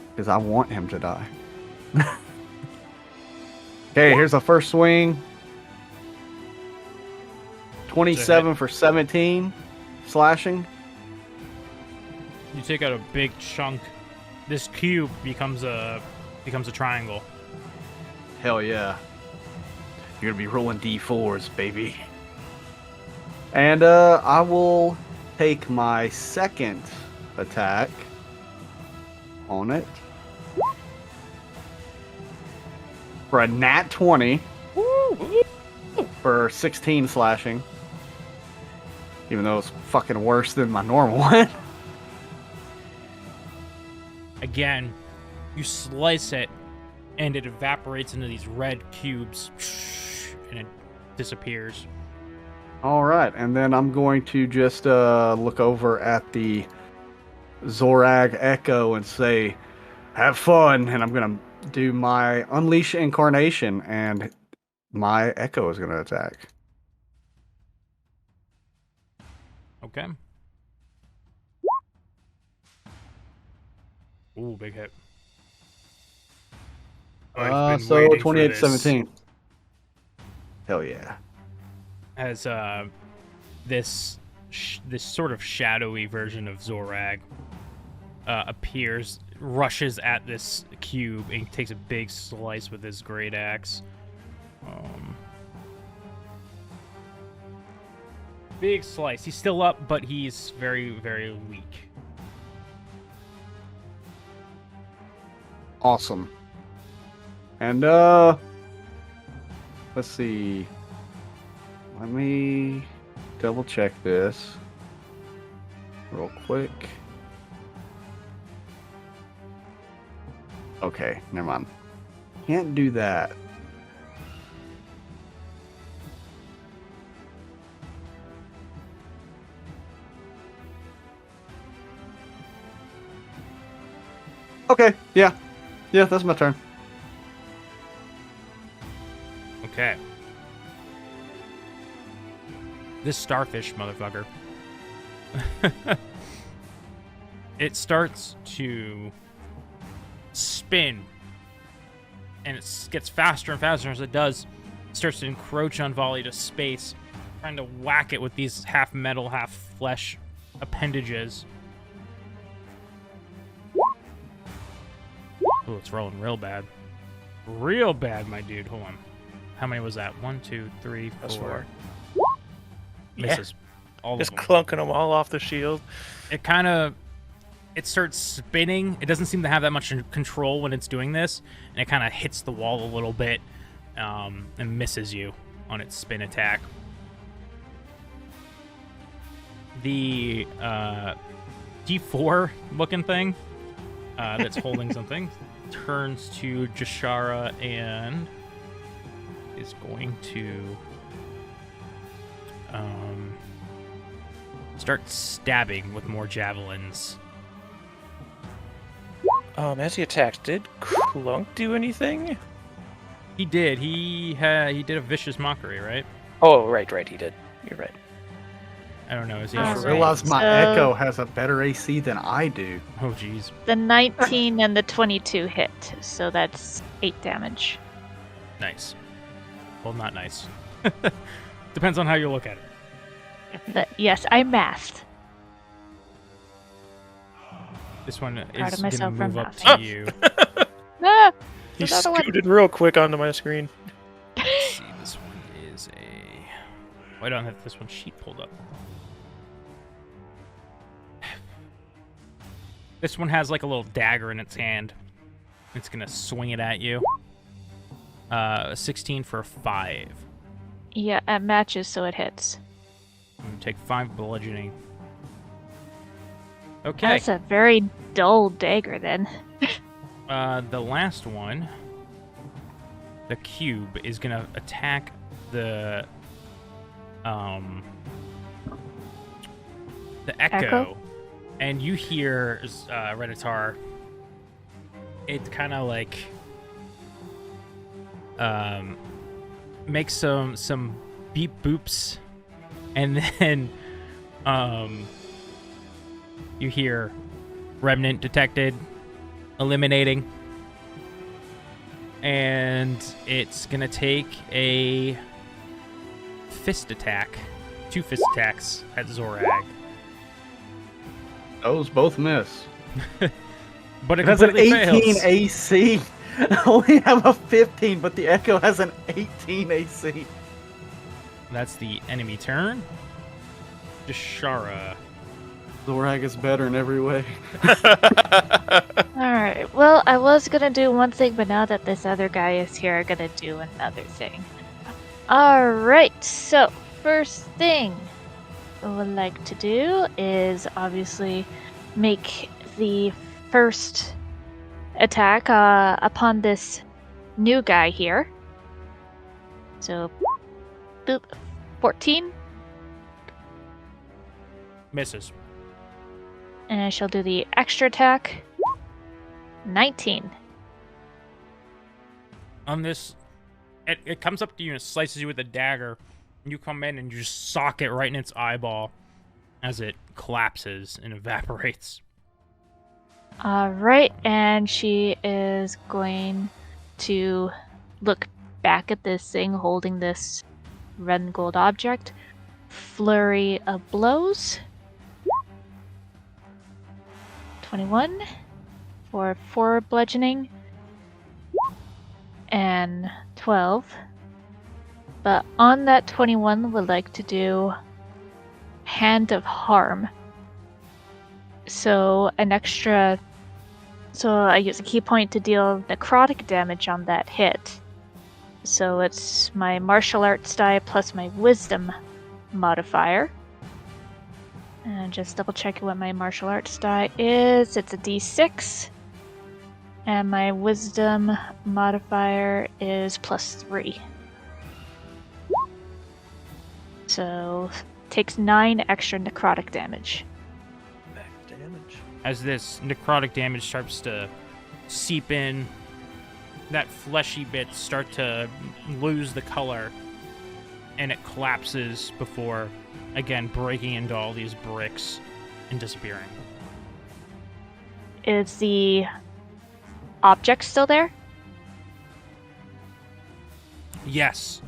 Because I want him to die. Okay, here's the first swing. 27 for 17 slashing. You take out a big chunk. This cube becomes a triangle. Hell yeah. You're gonna be rolling D4s, baby. And I will take my second attack on it. For a nat 20. For 16 slashing. Even though it's fucking worse than my normal one. Again, You slice it, and it evaporates into these red cubes, and it disappears. All right, and then I'm going to just look over at the Zorag Echo and say, "Have fun," and I'm gonna do my Unleash Incarnation, and my Echo is gonna attack. Okay. Ooh, big hit. I've been So waiting for 28 this. 17. Hell yeah. As this sort of shadowy version of Zorag appears, rushes at this cube, and takes a big slice with his great axe. Big slice. He's still up, but he's very, very weak. Awesome. And let's see. Let me double check this real quick. Okay, never mind. Can't do that. Okay, yeah, that's my turn. Okay. This starfish motherfucker. It starts to spin, and it gets faster and faster as it does. It starts to encroach on Volley to space, trying to whack it with these half metal, half flesh appendages. Oh, it's rolling real bad. Real bad, my dude. Hold on. How many was that? 1, 2, 3, 4. That's 4. Misses. All Just of them. clunking them all off the shield. It starts spinning. It doesn't seem to have that much control when it's doing this, and it kind of hits the wall a little bit and misses you on its spin attack. The D4 looking thing that's holding something turns to Jashara and is going to start stabbing with more javelins. As he attacked, did Clunk do anything? He did. He did a vicious mockery, right? Oh, right, he did. You're right. I don't know. Is he? All I also- right. realize my So- Echo has a better AC than I do. Oh, jeez. The 19 and the 22 hit, so that's 8 damage. Nice. Well, not nice. Depends on how you look at it. Yes, I mathed. This one Proud is of going to myself for move up mathing. to you. Ah! He Another one. scooted real quick onto my screen. Let's see, this one is a... Oh, I don't have this one sheet pulled up. This one has like a little dagger in its hand. It's going to swing it at you. 16 for 5. Yeah, it matches, so it hits. I'm going to take 5 bludgeoning. Okay. That's a very dull dagger, then. The last one, the cube, is gonna attack the echo, and you hear Redditar. It kind of like makes some beep boops, and then you hear remnant detected. Eliminating, and it's gonna take a fist attack, 2 fist attacks at Zorag. Those both miss. But it It has an completely 18 fails. AC. I only have a 15, but the Echo has an 18 AC. That's the enemy turn. Jashara. Zorag is better in every way. Alright, well, I was gonna do one thing, but now that this other guy is here, I'm gonna do another thing. Alright, so, first thing I would like to do is obviously make the first attack upon this new guy here. So, boop, 14. Misses. And she'll do the extra attack. 19. On this, it comes up to you and slices you with a dagger. You come in and you just sock it right in its eyeball as it collapses and evaporates. Alright, and she is going to look back at this thing holding this red and gold object. Flurry of blows. 21 for 4 bludgeoning. And 12. But on that 21, would like to do Hand of Harm. So an extra. So I use a key point to deal necrotic damage on that hit. So it's my martial arts die plus my wisdom modifier. And just double check what my martial arts die is. It's a d6. And my wisdom modifier is +3. So takes 9 extra necrotic damage. Back damage. As this necrotic damage starts to seep in, that fleshy bits start to lose the color, and it collapses before, again, breaking into all these bricks and disappearing. Is the object still there? Yes.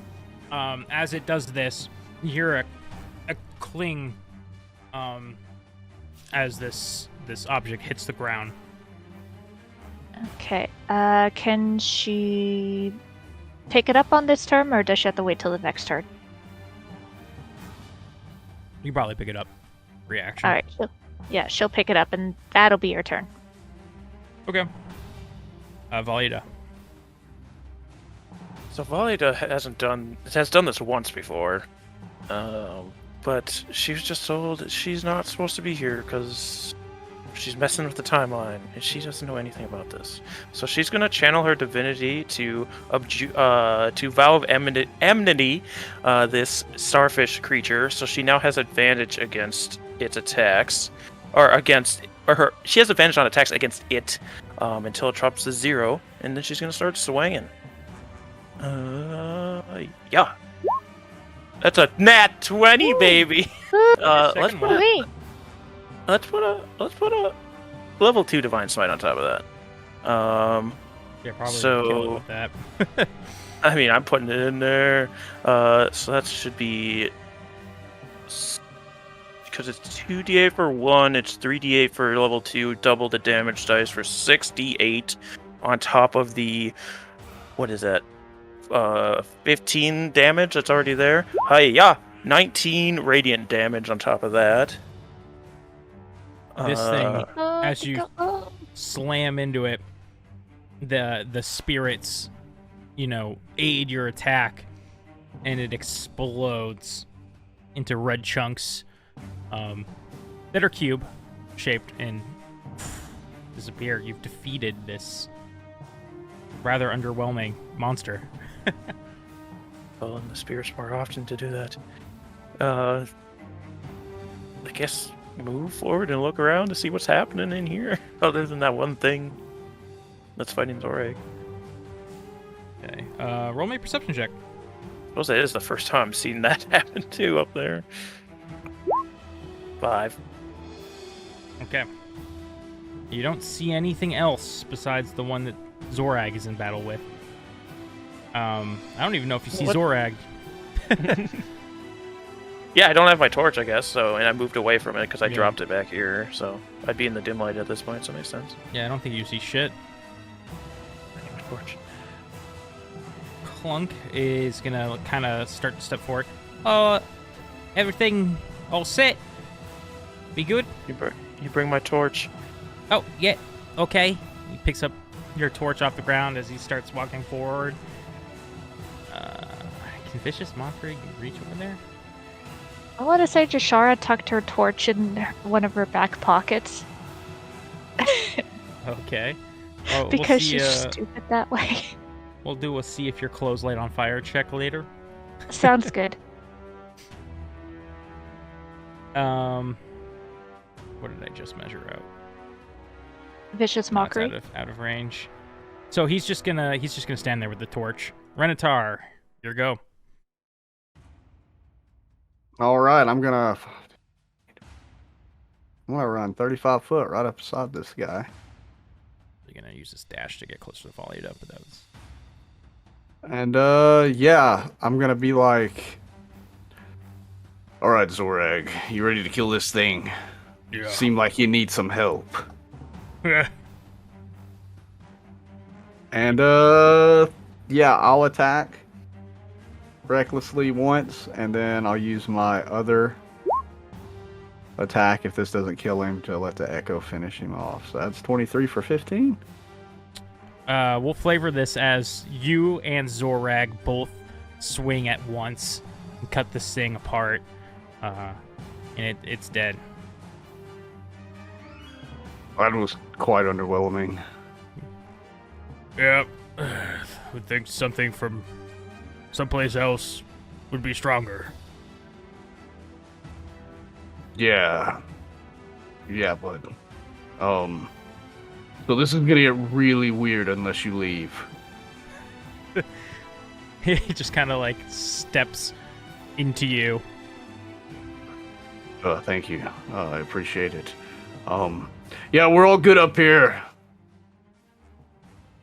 As it does this, you hear a cling as this object hits the ground. Okay. Can she pick it up on this turn, or does she have to wait till the next turn? You probably pick it up. Reaction. Alright. She'll pick it up, and that'll be your turn. Okay. Valida. So Valida has done this once before, but she was just told that she's not supposed to be here because she's messing with the timeline, and she doesn't know anything about this. So she's gonna channel her divinity to vow of enmity this starfish creature. So she now has advantage against its attacks, she has advantage on attacks against it until it drops to 0, and then she's gonna start swinging. Yeah. That's a nat 20, baby. Let's put a level 2 divine smite on top of that. Yeah, probably So- kill it with that. I mean, I'm putting it in there. So that should be, because it's 2d8 for 1, it's 3d8 for level 2, double the damage dice for 6d8 on top of the, what is that? 15 damage that's already there. Hi-ya! 19 radiant damage on top of that. This thing, Oh, as you oh. slam into it, the spirits, aid your attack, and it explodes into red chunks that are cube shaped and disappear. You've defeated this rather underwhelming monster. Well, and the spirits more often to do that. I guess move forward and look around to see what's happening in here, other than that one thing that's fighting Zorag. Okay. Roll me a perception check. I suppose it is the first time I've seen that happen too up there. 5. Okay. You don't see anything else besides the one that Zorag is in battle with. I don't even know if you see What? Zorag. Yeah, I don't have my torch, I guess, and I moved away from it because I Yeah. dropped it back here, so I'd be in the dim light at this point, so it makes sense. Yeah, I don't think you see shit. I need my torch. Clunk is gonna kind of start to step forward. Everything all set? Be good? You bring my torch. Oh, yeah. Okay. He picks up your torch off the ground as he starts walking forward. Can Vicious Mockery reach over there? I want to say Jashara tucked her torch in one of her back pockets. Okay. Oh, because she's stupid that way. We'll do a see if your clothes light on fire check later. Sounds good. What did I just measure out? Vicious No, it's mockery. out of range. So he's just gonna stand there with the torch. Renatar, your go. All right, I'm gonna run 35 foot right up beside this guy. You're gonna use this dash to get closer to volley it up, but that was. And yeah, I'm gonna be like, All right, Zorag, you ready to kill this thing? Yeah. Seem like you need some help. and yeah, I'll attack recklessly once, and then I'll use my other attack if this doesn't kill him to let the echo finish him off. So that's 23 for 15. We'll flavor this as you and Zorag both swing at once and cut this thing apart, and it's dead. That was quite underwhelming. Yep. Would think something from someplace else would be stronger. Yeah. Yeah, but so this is gonna get really weird unless you leave. He just kind of like steps into you. Thank you. I appreciate it. Yeah, we're all good up here.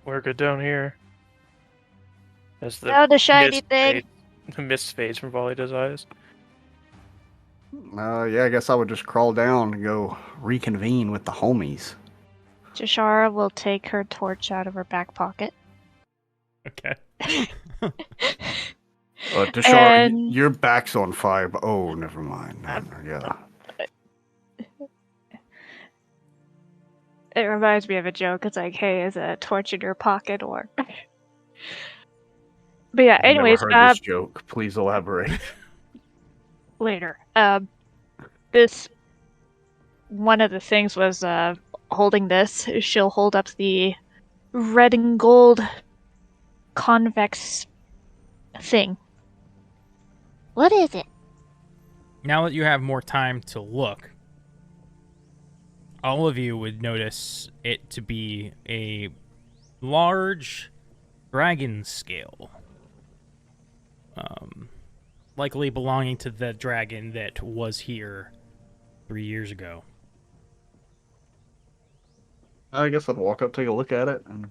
We're good down here. As The shiny thing. The mist fades from Volley's eyes. Yeah, I guess I would just crawl down and go reconvene with the homies. Jashara will take her torch out of her back pocket. Okay. Deshar, And- your back's on fire. But, oh, never mind. Yeah. It reminds me of a joke. It's like, hey, is a torch in your pocket or... But yeah, I've anyways, never heard this joke. Please elaborate. later. This... One of the things was, holding this. She'll hold up the red and gold convex thing. What is it? Now that you have more time to look, all of you would notice it to be a large dragon scale. Likely belonging to the dragon that was here 3 years ago. I guess I'd walk up, take a look at it, and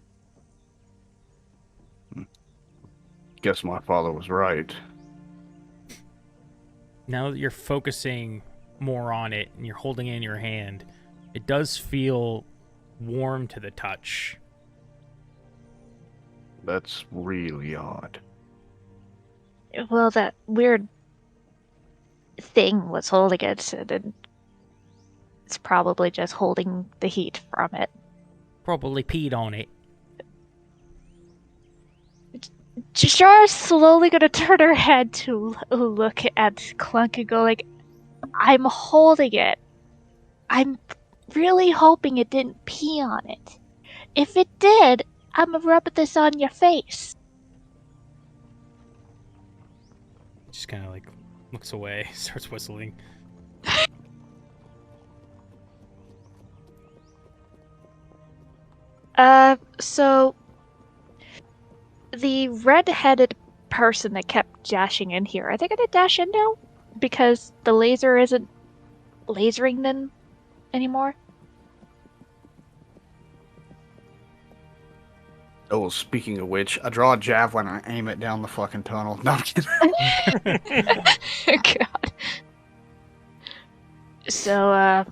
Guess my father was right. Now that you're focusing more on it and you're holding it in your hand, it does feel warm to the touch. That's really odd. Well, that weird thing was holding it, and it's probably just holding the heat from it. Probably peed on it. Jashara's slowly gonna turn her head to look at Clunk and go like, I'm holding it. I'm really hoping it didn't pee on it. If it did, I'm gonna rub this on your face. Just kind of like looks away, starts whistling. So the red-headed person that kept dashing in here, are they gonna dash in now? Because the laser isn't lasering them anymore? Oh, speaking of which, I draw a javelin and I aim it down the fucking tunnel. No, I'm kidding. God. So,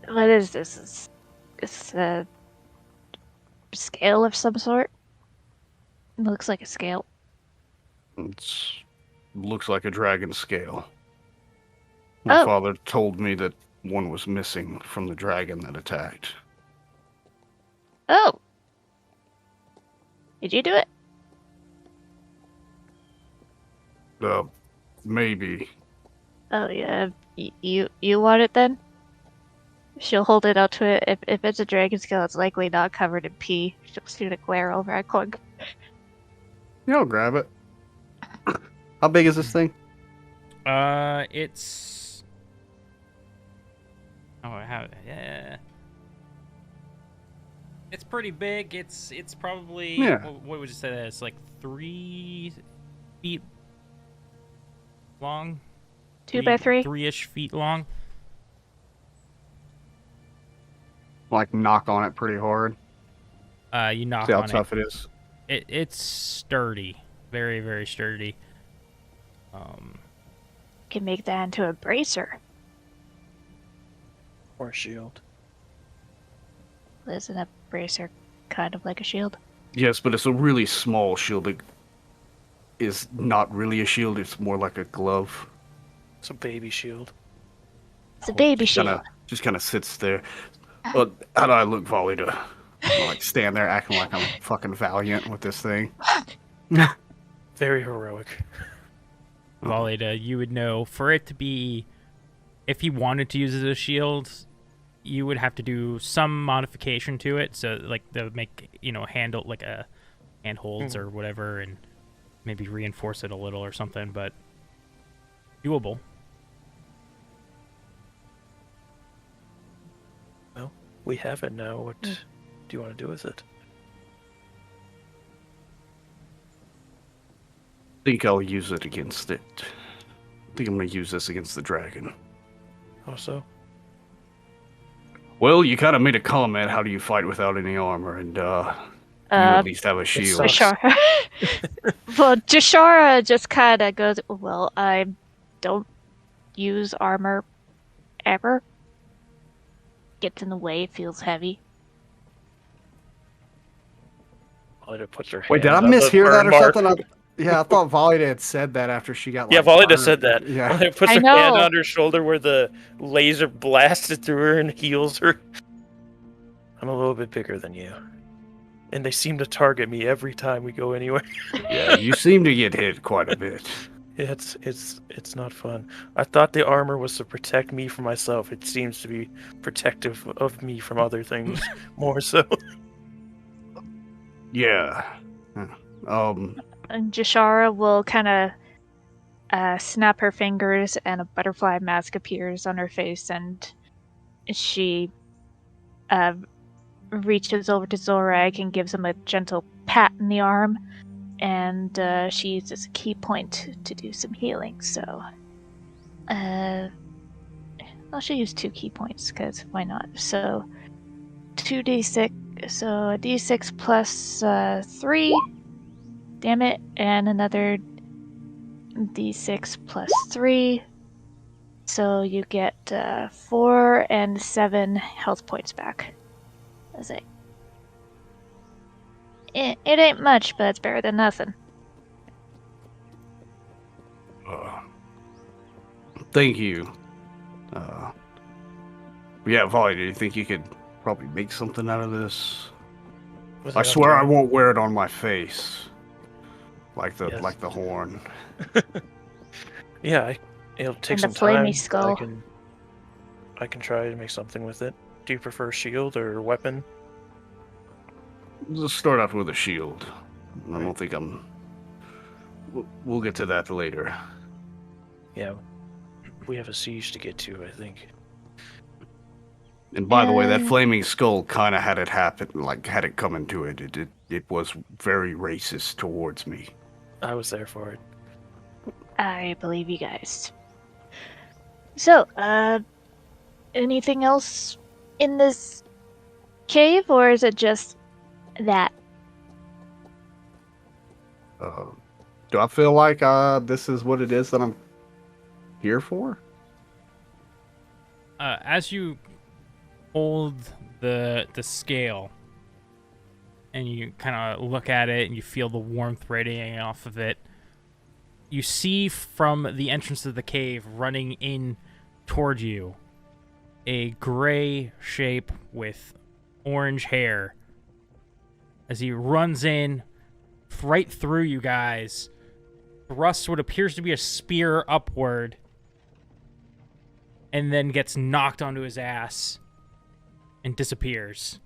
what is this? It's a scale of some sort? It looks like a scale. it looks like a dragon scale. My Oh. father told me that one was missing from the dragon that attacked. Oh! Did you do it? Maybe. Oh, yeah. You want it then? She'll hold it out to it. If it's a dragon scale, it's likely not covered in pee. She'll shoot a glare over at Clunk. Yeah, I'll grab it. How big is this thing? It's. Oh, yeah. It's pretty big. It's probably. Yeah. What would you say that is? Like 3 feet long. 2 by 3. 3-ish feet long. Like knock on it pretty hard. You knock See how on tough it is. It's sturdy, very very sturdy. Can make that into a bracer. Or shield. Isn't a bracer kind of like a shield? Yes, but it's a really small shield. It is not really a shield. It's more like a glove. It's a baby shield. It's a baby shield. Just kind of sits there. Well, how do I look, Volley, to like stand there acting like I'm fucking valiant with this thing? Very heroic. Valida, you would know for it to be, if you wanted to use it as a shield, you would have to do some modification to it. So like to make handle like a handholds or whatever, and maybe reinforce it a little or something. But doable. Well, we have it now. What do you want to do with it? I think I'll use it against it. I think I'm going to use this against the dragon. How so? Well, you kind of made a comment. How do you fight without any armor? And you at least have a shield. Jashara. Well, Jashara just kind of goes, well, I don't use armor ever. Gets in the way, feels heavy. Valida puts her Wait, did I hand on the mishear that burn or mark. something? Yeah, I thought Valida had said that after she got. Yeah, Like, Valida burned. said that. Yeah. Valida puts I her know. hand on her shoulder where the laser blasted through her and heals her. I'm a little bit bigger than you. And they seem to target me every time we go anywhere. Yeah, you seem to get hit quite a bit. It's not fun. I thought the armor was to protect me from myself. It seems to be protective of me from other things more so. Yeah. And Jashara will kind of snap her fingers, and a butterfly mask appears on her face, and she reaches over to Zorag and gives him a gentle pat in the arm, and she uses a key point to do some healing. So, well, she'll use 2 key points, because why not? So, 2d6, so a d6 plus 3. Damn it, and another d6 plus 3. So you get 4 and 7 health points back. That's it. It ain't much, but it's better than nothing. Thank you. Yeah, Volley, do you think you could probably make something out of this? I swear I won't wear it on my face. Like the horn. Yeah, it'll take And some the flamey time. skull. I can try to make something with it. Do you prefer shield or weapon? Let's start off with a shield. I don't think I'm... We'll get to that later. Yeah, we have a siege to get to, I think. And by the way, that flaming skull kind of had it happen, like had it come into it. It was very racist towards me. I was there for it. I believe you guys. So, anything else in this cave, or is it just that? Do I feel like this is what it is that I'm here for? As you hold the scale and you kind of look at it and you feel the warmth radiating off of it, you see from the entrance of the cave running in toward you a gray shape with orange hair. As he runs in right through you guys, thrusts what appears to be a spear upward, and then gets knocked onto his ass and disappears.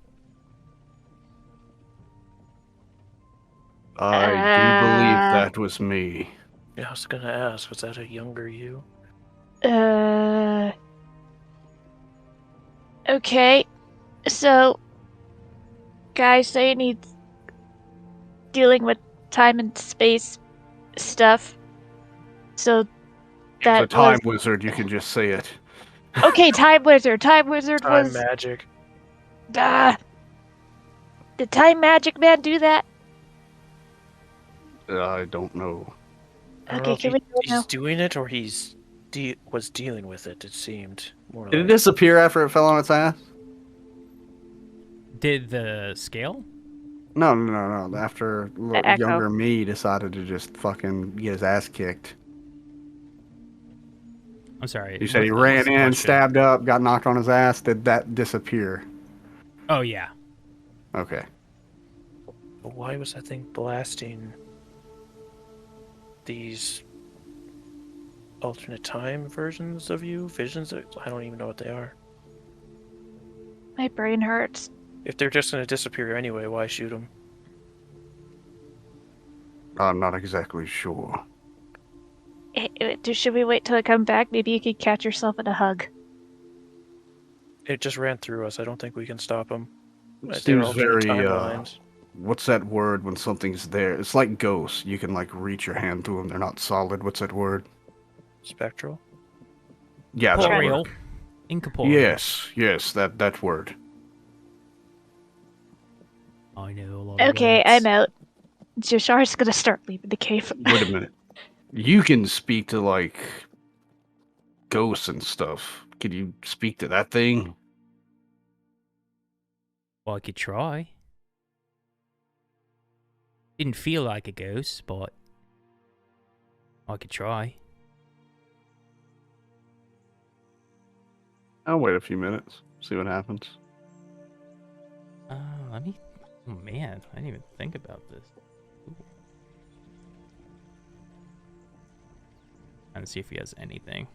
I do believe that was me. Yeah, I was gonna ask, was that a younger you? Okay. So, guys saying he's dealing with time and space stuff. So, He's a that time was... wizard, you can just say it. Okay, Time Wizard. Time Wizard Time was... magic. Did Time Magic Man do that? I don't know. I don't know Okay, if can we do it he's now? doing it or he's was dealing with it. It seemed more Did it like. disappear after it fell on its ass? Did the scale? No. After The echo. younger me decided to just fucking get his ass kicked. I'm sorry. You said he what's ran the in, question? stabbed up, got knocked on his ass. Did that disappear? Oh, yeah. Okay. But why was that thing blasting these alternate time versions of you? Visions? I don't even know what they are. My brain hurts. If they're just gonna disappear anyway, why shoot them? I'm not exactly sure. Should we wait till I come back? Maybe you could catch yourself in a hug. It just ran through us. I don't think we can stop them. They're Seems alternate very, timelines. what's that word when something's there? It's like ghosts. You can, like, reach your hand through them. They're not solid. What's that word? Spectral? Yeah, that Corporeal. word. Incorporeal. Yes, that word. I know a lot of Okay, words. I'm out. Joshar's gonna start leaving the cave. Wait a minute. You can speak to, like, ghosts and stuff. Can you speak to that thing? Well, I could try. Didn't feel like a ghost, but I could try. I'll wait a few minutes. See what happens. Let me... Oh, man. I didn't even think about this. Ooh. Trying to see if he has anything.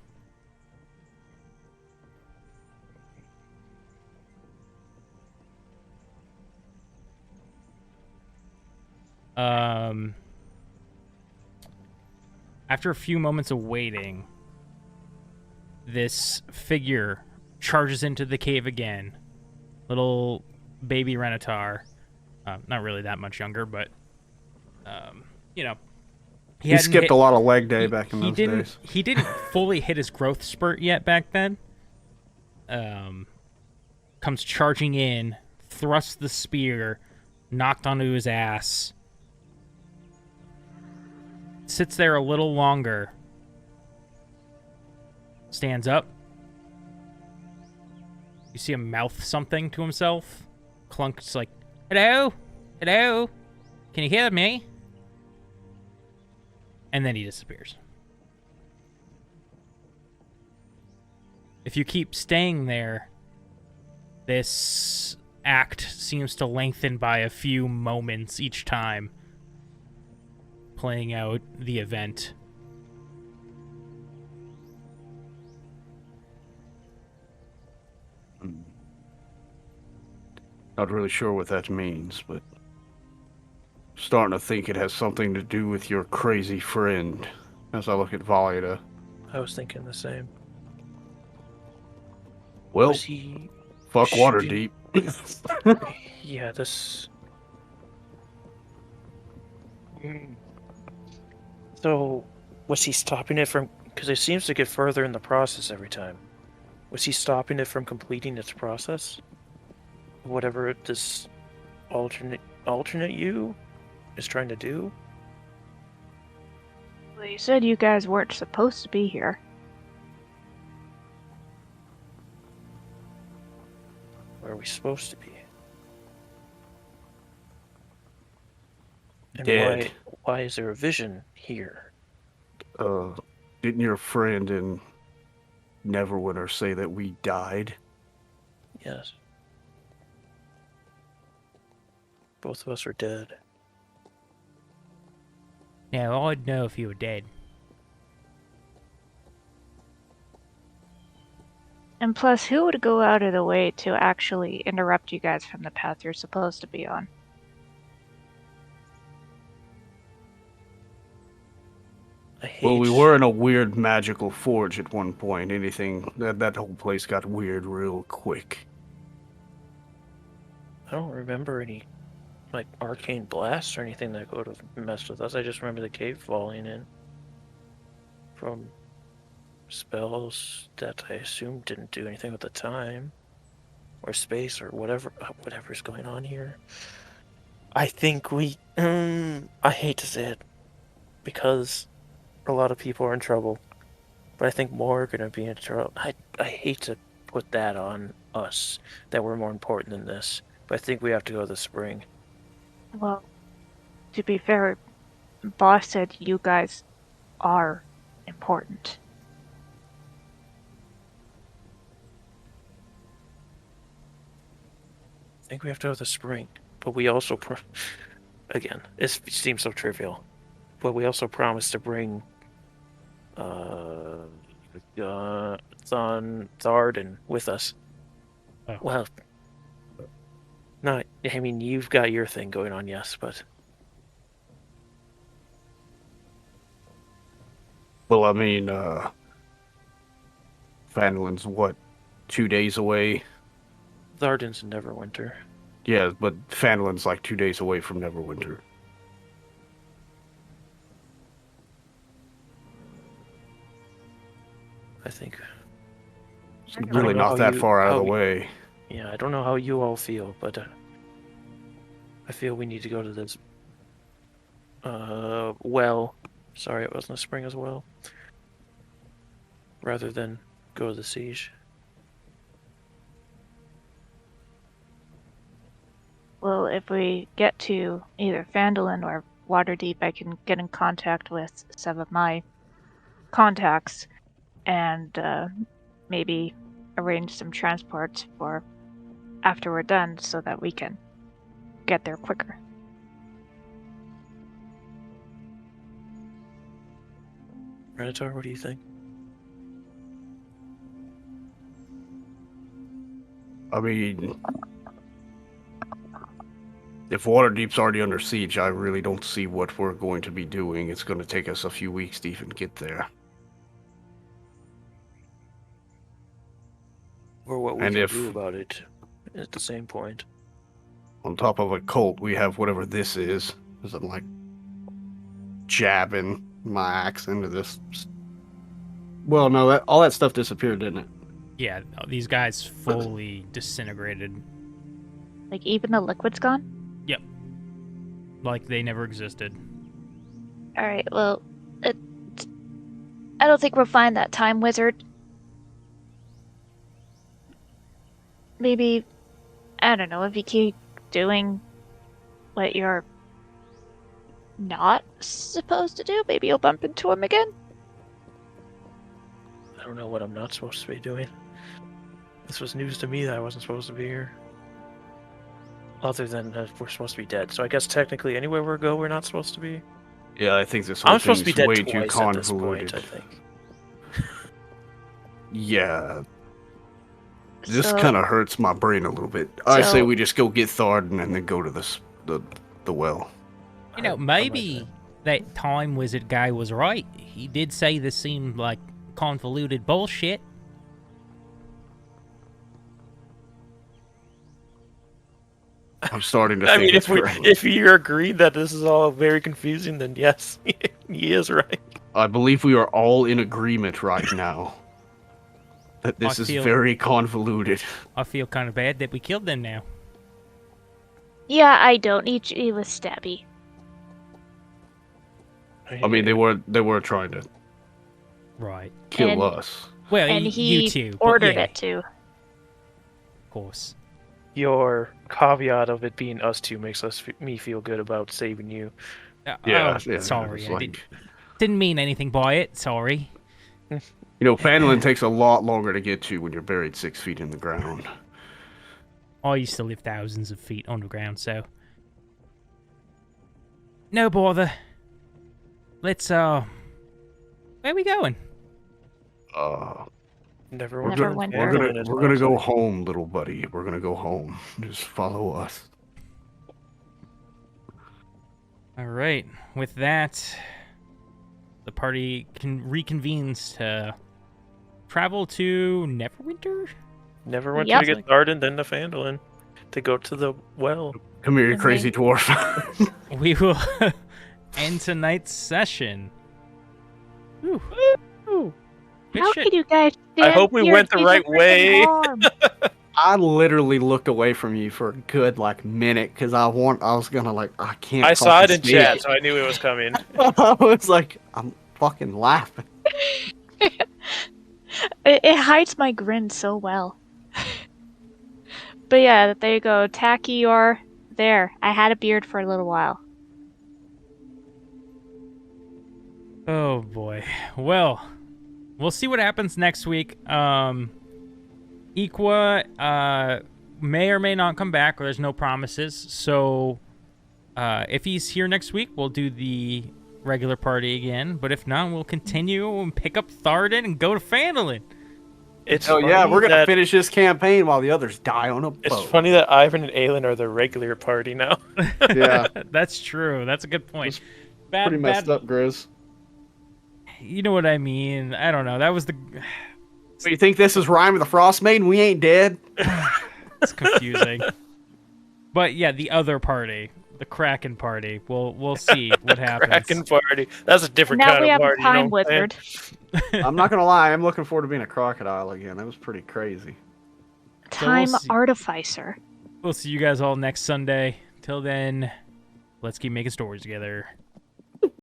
After a few moments of waiting, this figure charges into the cave again. Little baby Renatar. Not really that much younger, but, you know. He skipped a lot of leg day back in those days. He didn't fully hit his growth spurt yet back then. Comes charging in, thrusts the spear, knocked onto his ass. Sits there a little longer. Stands up. You see him mouth something to himself. Clunk's like, "Hello? Hello? Can you hear me?" And then he disappears. If you keep staying there, this act seems to lengthen by a few moments each time, playing out the event. Not really sure what that means, but starting to think it has something to do with your crazy friend as I look at Valida. I was thinking the same. Well, Was he fuck shooting- Waterdeep. Yeah, this. So, was he stopping it from? Because it seems to get further in the process every time. Was he stopping it from completing its process? Whatever this alternate you is trying to do. Well, you said you guys weren't supposed to be here. Where are we supposed to be? And Dead. why is there a vision here? Didn't your friend in Neverwinter say that we died? Yes. Both of us are dead. Now, I'd know if you were dead. And plus, who would go out of the way to actually interrupt you guys from the path you're supposed to be on? I hate. Well, we were in a weird magical forge at one point. That whole place got weird real quick. I don't remember any like arcane blasts or anything that would have messed with us. I just remember the cave falling in from spells that I assume didn't do anything with the time or space or whatever's going on here. I think I hate to say it because a lot of people are in trouble, but I think more are going to be in trouble. I hate to put that on us, that we're more important than this, but I think we have to go to the spring. Well, to be fair, boss said you guys are important. I think we have to go to the spring, but we also, again, it seems so trivial, but we also promised to bring Tharden with us. Oh. Well, not. I mean, you've got your thing going on, yes, but Well, I mean, Phandalin's what, 2 days away? Tharden's in Neverwinter. Yeah, but Phandalin's like 2 days away from Neverwinter. I think. It's don't really know not how that far out of the how- way. Yeah, I don't know how you all feel, but I feel we need to go to this. Well, sorry, it wasn't a spring as well. Rather than go to the siege. Well, if we get to either Phandalin or Waterdeep, I can get in contact with some of my contacts and maybe arrange some transport for after we're done so that we can get there quicker. Renatar, what do you think? I mean, if Waterdeep's already under siege, I really don't see what we're going to be doing. It's going to take us a few weeks to even get there. Or what we And can if- do about it at the same point. On top of a cult, we have whatever this is. As I'm like jabbing my axe into this. Well, no, all that stuff disappeared, didn't it? Yeah, these guys fully disintegrated. Like, even the liquid's gone? Like they never existed. Alright, well, I don't think we'll find that time wizard. Maybe, I don't know, if you keep doing what you're not supposed to do, maybe you'll bump into him again? I don't know what I'm not supposed to be doing. This was news to me that I wasn't supposed to be here. Other than we're supposed to be dead. So I guess technically anywhere we go, we're not supposed to be. Yeah, I think this whole I'm supposed to be thing's dead way too twice at this convoluted. point, I think. Yeah, this So- kind of hurts my brain a little bit. I say So- we just go get Tharden and then go to the well. You know, I'm maybe like that time wizard guy was right. He did say this seemed like convoluted bullshit. I'm starting to I think mean, it's if you're agreed that this is all very confusing, then yes, he is right. I believe we are all in agreement right now that this I is feel- very convoluted. I feel kind of bad that we killed them now. Yeah, I don't need you with Stabby. I mean, they were trying to Right. kill And- us. Well, And you he too. but ordered yeah, it to. Of course. Your caveat of it being us two makes me feel good about saving you. Yeah, Oh, yeah. sorry. it's I like- didn't mean anything by it. Sorry. You know, Phandalin takes a lot longer to get to when you're buried 6 feet in the ground. I used to live thousands of feet underground, so no bother. Let's where are we going? Never We're went Never to went the there. Phandalin as we're gonna well. go home, little buddy. We're gonna go home. Just follow us. All right. With that, the party reconvenes to travel to Neverwinter. Never went Yep. to get Arden, then to Phandalin to go to the well. Come here, you Okay. crazy dwarf. We will end tonight's session. Whew. Good How shit. could you guys? I hope we stand went here the and right keep a way. freaking arm? I literally looked away from you for a good minute because I was gonna I can't. I saw it fucking in see chat, so I knew it was coming. I was like, I'm fucking laughing. It hides my grin so well. But yeah, there you go. Tacky, you're there. I had a beard for a little while. Oh boy. Well, we'll see what happens next week. Equa may or may not come back, or there's no promises. So if he's here next week, we'll do the regular party again. But if not, we'll continue and pick up Tharden and go to Phandalin. It's Oh yeah, funny we're gonna that- finish this campaign while the others die on a boat. It's funny that Ivan and Aelin are the regular party now. Yeah, That's true. That's a good point. It's Bad, pretty messed up, Grizz. You know what I mean? I don't know. That was the. So you think this is Rhyme of the Frost Maiden? We ain't dead. It's confusing. But yeah, the other party, the Kraken party. We'll see what happens. Kraken party. That's a different Now kind we of have a party. time you know what I'm wizard. I'm not gonna lie, I'm looking forward to being a crocodile again. That was pretty crazy. Time see. artificer. We'll see you guys all next Sunday. Till then, let's keep making stories together.